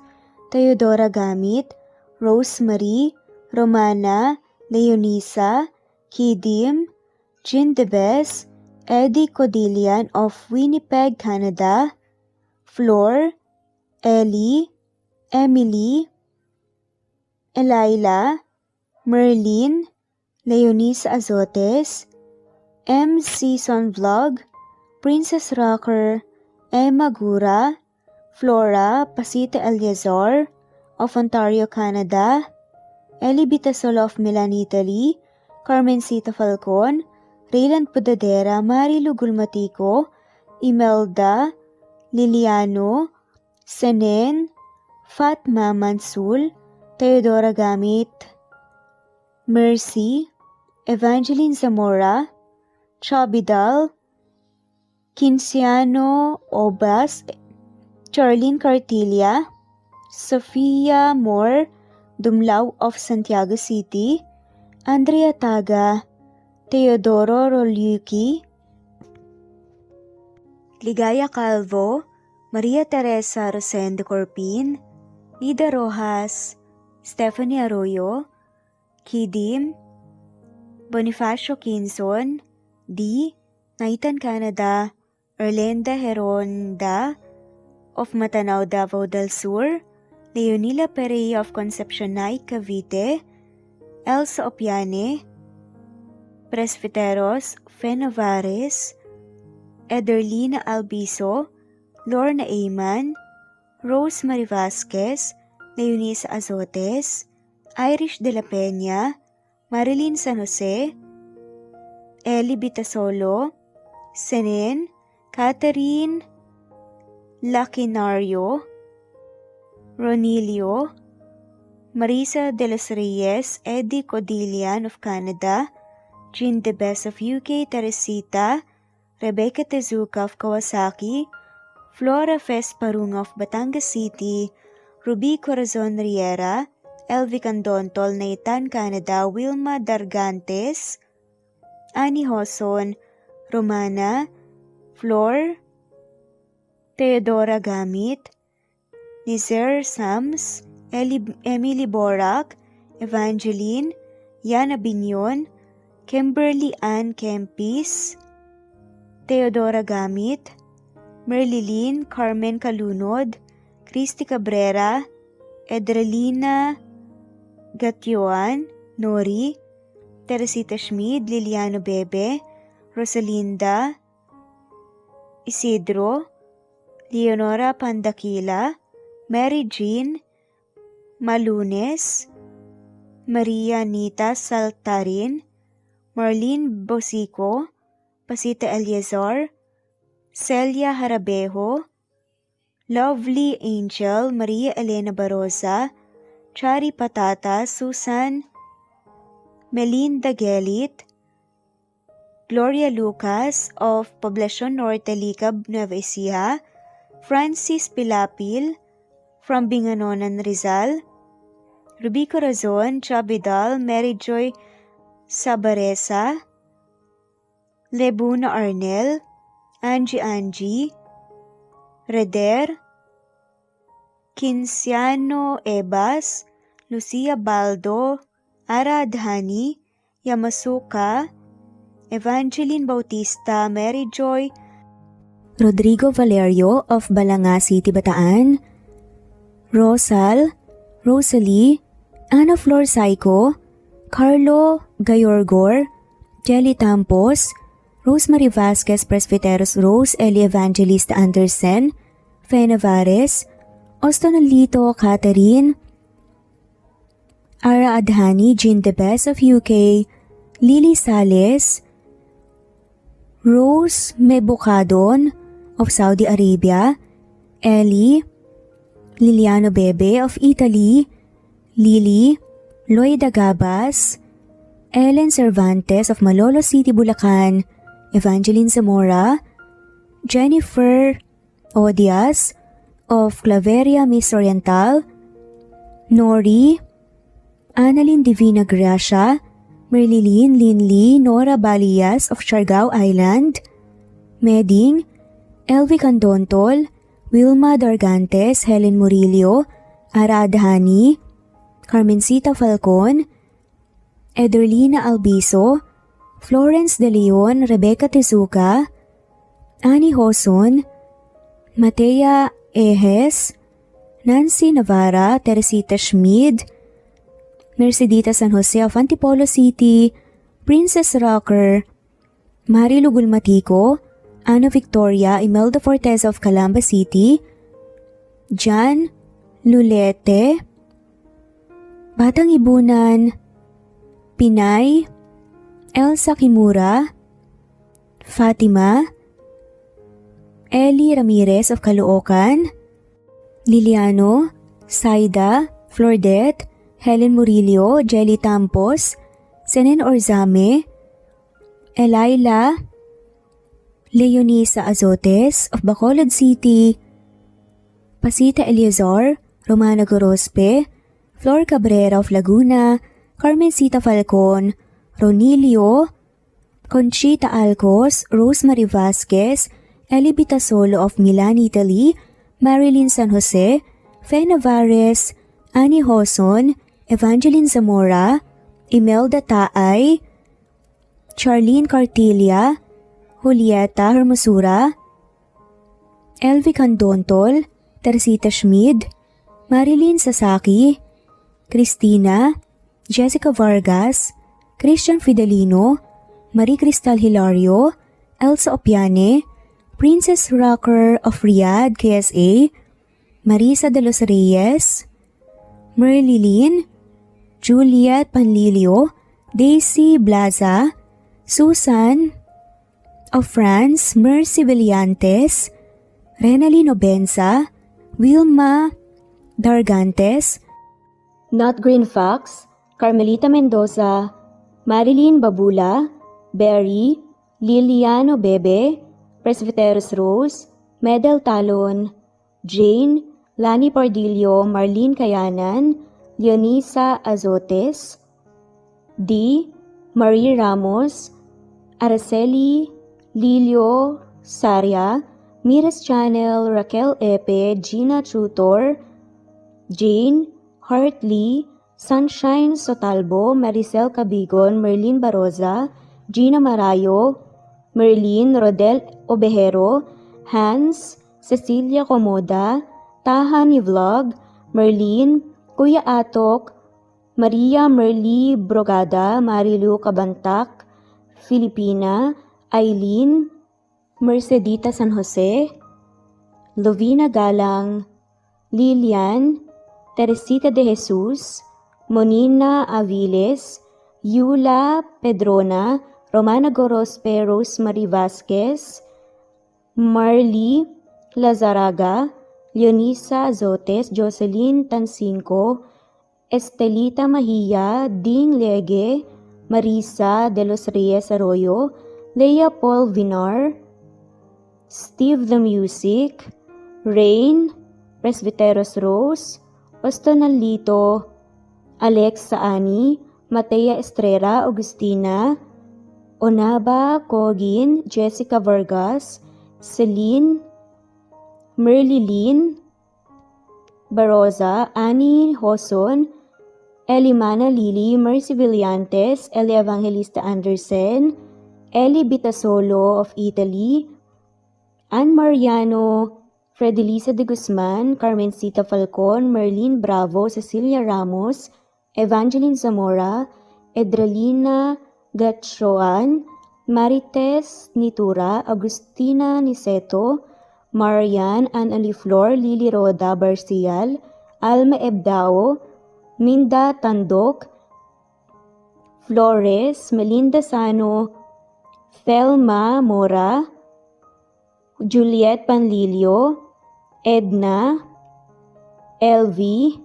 Teodora Gamit, Rosemary, Romana, Leonisa, Kidim, Jean Debes, Eddie Codillian of Winnipeg, Canada, Flor, Ellie, Emily, Elila, Merlin, Leonisa Azotes, M. Season Vlog, Princess Rocker, Emma Gura, Flora Pasita Eliazar of Ontario, Canada, Eli Bitasolo of Milan, Italy, Carmencita Falcon, Raylan Pudadera, Marilu Gulmatiko, Imelda, Liliano, Senen, Fatma Mansul, Teodora Gamit, Mercy, Evangeline Zamora, Chabidal, Kinciano Obas, Charlene Cartilla, Sofia Moore, Dumlao of Santiago City, Andrea Taga, Teodoro Rolyuki, Ligaya Calvo, Maria Teresa Rosendo Corpin, Ida Rojas, Stephanie Arroyo, Kidim, Bonifacio Quinzon, D. Naitan, Canada, Erlenda Heronda of Matanao, Davao del Sur, Leonila Perea of Concepcion Naik, Cavite, Elsa Opiane, Presbiteros Fenovares, Ederlina Albiso, Lorna Ayman, Rosemary Vasquez, Leonisa Azotes, Irish de la Peña, Marilyn San Jose, Eli Bitasolo, Senen, Catherine Lacinario, Ronilio, Marisa de los Reyes, Eddie Codillian of Canada, Jean the Best of UK, Teresita, Rebecca Tezuka of Kawasaki, Flora Fes Parunga of Batangas City, Ruby Corazon Riera, Elvi Candontol, Naitan, Canada, Wilma Dargantes, Annie Hoson, Romana, Flor, Teodora Gamit, Nizar Sams, Emily Borak, Evangeline, Yana Binyon, Kimberly Ann Kempis, Teodora Gamit, Merlilyn Carmen Calunod, Christy Cabrera, Edralina Gatyoan, Nori, Teresita Schmid, Liliano Bebe, Rosalinda Isidro, Leonora Pandakila, Mary Jean Malunes, Maria Anita Saltarin, Marlene Bosico, Pasita Eliazar, Celia Harabejo, Lovely Angel, Maria Elena Barosa, Chari Patata, Susan Melinda Gelit, Gloria Lucas of Poblacion Norte, Licab, Nueva Ecija, Francis Pilapil from Binganonan, Rizal, Ruby Corazon, Chabidal, Mary Joy Sabaresa, Lebuna Arnel, Angie, Reder, Kinciano Ebas, Lucia Baldo, Ara Adhani, Yamasuka, Evangeline Bautista, Mary Joy, Rodrigo Valerio of Balanga City, Bataan, Rosal, Rosalie, Ana Flor Saico, Carlo Gayorgor, Jelly Tampos, Rosemary Vasquez Presbyteros Rose, Eli Evangelista Anderson, Fe Navares, Ostonalito Catherine, Ara Adhani, Jean Debes of UK, Lily Sales, Rose Mebukadon of Saudi Arabia, Ellie, Liliano Bebe of Italy, Lily, Loida Gabas, Ellen Cervantes of Malolo City, Bulacan, Evangeline Zamora, Jennifer Odias of Claveria Miss Oriental, Nori, Annalyn Divina Gracia, Merlilyn Linley Nora Balias of Siargao Island, Meding, Elvi Candontol, Wilma Dargantes, Helen Murillo, Ara Adhani, Carmencita Falcon, Ederlina Albiso, Florence De Leon, Rebecca Tezuka, Annie Hoson, Matea Ejes, Nancy Navarra, Teresita Schmid, Mercedita San Jose of Antipolo City, Princess Rocker, Marilu Gulmatico, Ana Victoria, Imelda Fortes of Calamba City, Jan Lulete, Batang Ibunan, Pinay, Elsa Kimura, Fatima, Eli Ramirez of Caloocan, Liliano, Saida, Flordet, Helen Murillo, Jelly Tampos, Senen Orzame, Elaila, Leonisa Azotes of Bacolod City, Pasita Eleazar, Romana Gorospe, Flor Cabrera of Laguna, Carmencita Falcon, Ronilio, Conchita Alcos, Rosemary Vasquez, Elibita Solo of Milan, Italy, Marilyn San Jose, Fe Navares, Annie Hoson, Evangeline Zamora, Imelda Taay, Charlene Cartilia, Julieta Hermosura, Elvi Candontol, Teresita Schmid, Marilyn Sasaki, Christina, Jessica Vargas, Christian Fidelino, Marie Cristal Hilario, Elsa Opiane, Princess Rocker of Riyadh, KSA, Marisa de los Reyes, Merlilyn, Juliet Panlilio, Daisy Blaza, Susan of France, Mercy Villantes, Renalyn Obenza, Wilma Dargantes, Not Green Fox, Carmelita Mendoza, Marilyn Babula, Berry, Liliano Bebe, Presbyteros Rose, Medel Talon, Jane, Lani Pardillo, Marlene Kayanan, Leonisa Azotes, D. Marie Ramos, Araceli Lilio Saria, Miras Channel, Raquel Epe, Gina Tutor, Jane Hartley, Sunshine Sotalbo, Maricel Cabigon, Merlin Baroza, Gina Marayo, Merlin Rodel Obejero, Hans, Cecilia Comoda, Tahani Vlog, Merlin, Kuya Atok, Maria Merly Brogada, Marilu Cabantak, Filipina, Eileen, Mercedita San Jose, Lovina Galang, Lilian, Teresita de Jesus, Monina Aviles, Yula Pedrona, Romana Gorospe, Rosemary Vasquez, Marley Lazaraga, Leonisa Azotes, Jocelyn Tancinco, Estelita Mahia, Ding Lege, Marisa de los Reyes Arroyo, Leia Paul Vinar, Steve the Music, Rain, Presbyteros Rose, Ostonalito, Alexa Ani, Matea Estrera, Agustina, Onaba Cogin, Jessica Vargas, Celine, Merlilyn Baroza, Annie Hoson, Elimana Lili, Mercy Villantes, Eli Evangelista Andersen, Eli Bitasolo of Italy, Ann Mariano, Fredelisa de Guzman, Carmencita Falcon, Merlin Bravo, Cecilia Ramos, Evangeline Zamora, Edralina Gatchoan, Marites Nitura, Agustina Niceto, Marian, Ann Aliflor, Lily Roda Barcial, Alma Ebdao, Minda Tandok, Flores, Melinda Sano, Thelma Mora, Juliet Panlilio, Edna, Elvie,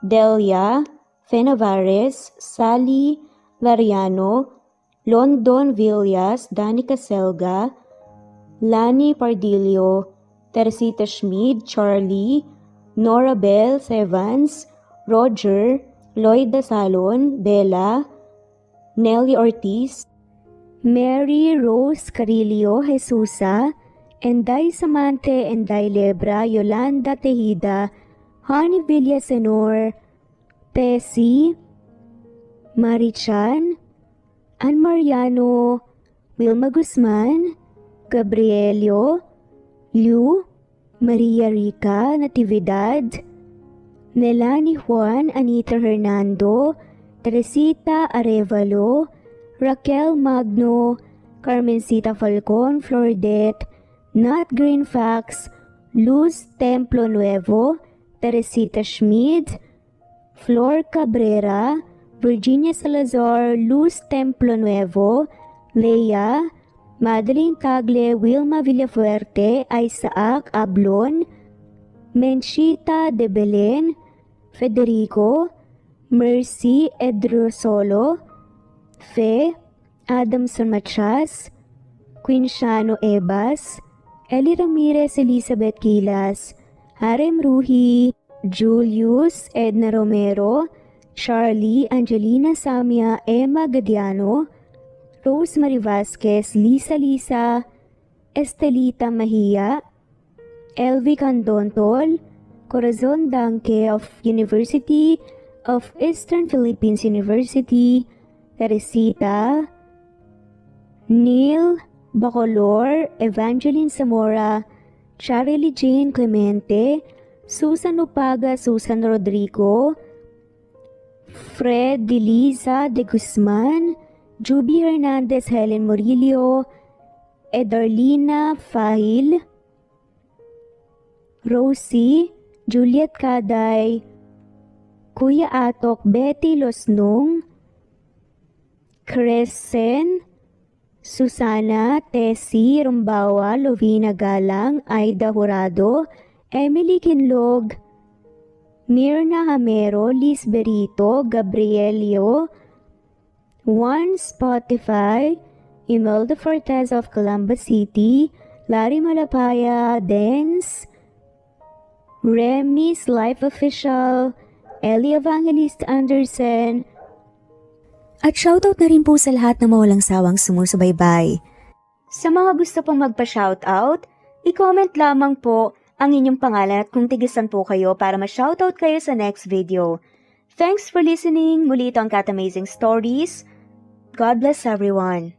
Delia, Fenavares, Sally Lariano, London Villas, Danica Selga, Lani Pardillo, Teresita Schmid, Charlie, Nora Bell Evans, Roger, Lloyd Salon, Bella, Nelly Ortiz, Mary Rose Carillo Jesusa, Enday Samante, Enday Lebra, Yolanda Tejida, Honey Villasenor, Tessie, Marichan, Ann Mariano, Wilma Guzman, Gabrielio, Liu, Maria Rica Natividad, Melanie Juan, Anita Hernando, Teresita Arevalo, Raquel Magno, Carmencita Falcon, Flordet, Nat Greenfax, Luz Templo Nuevo, Teresita Schmid, Flor Cabrera, Virginia Salazar, Luz Templo Nuevo, Leia, Madeline Tagle, Wilma Villafuerte, Isaac Ablon, Menchita de Belen, Federico, Mercy Edrosolo, Fe, Adamson Machas, Quinciano Ebas, Eli Ramirez Elizabeth Gilas, Harem Ruhi, Julius Edna Romero, Charlie Angelina Samia, Emma Gadiano, Rosemary Vasquez, Lisa, Estelita Mahia, Elvi Candontol, Corazon Danke of University of Eastern Philippines University, Teresita, Neil Bacolor, Evangeline Zamora, Charlie Jane Clemente, Susan Upaga, Susan Rodrigo, Fred Deliza de Guzman, Juby Hernandez, Helen Murillo, Edarlina Fahil, Rosie, Juliet Kaday, Kuya Atok, Betty Losnong, Crescen, Susana, Tessie Rumbawa, Lovina Galang, Aida Jurado, Emily Kinlog, Mirna Hamero, Liz Berito, Gabrielio, Juan Spotify, Imelda Fortes of Columbus City, Larry Malapaya, Dance, Remy's Life Official, Ellie Evangelista Anderson, At shoutout na rin po sa lahat na mawalang sawang sumusubaybay. Sa mga gusto pong magpa-shoutout, i-comment lamang po ang inyong pangalan at kung tigisan po kayo para ma-shoutout kayo sa next video. Thanks for listening. Muli ito ang Cat Amazing Stories. God bless everyone.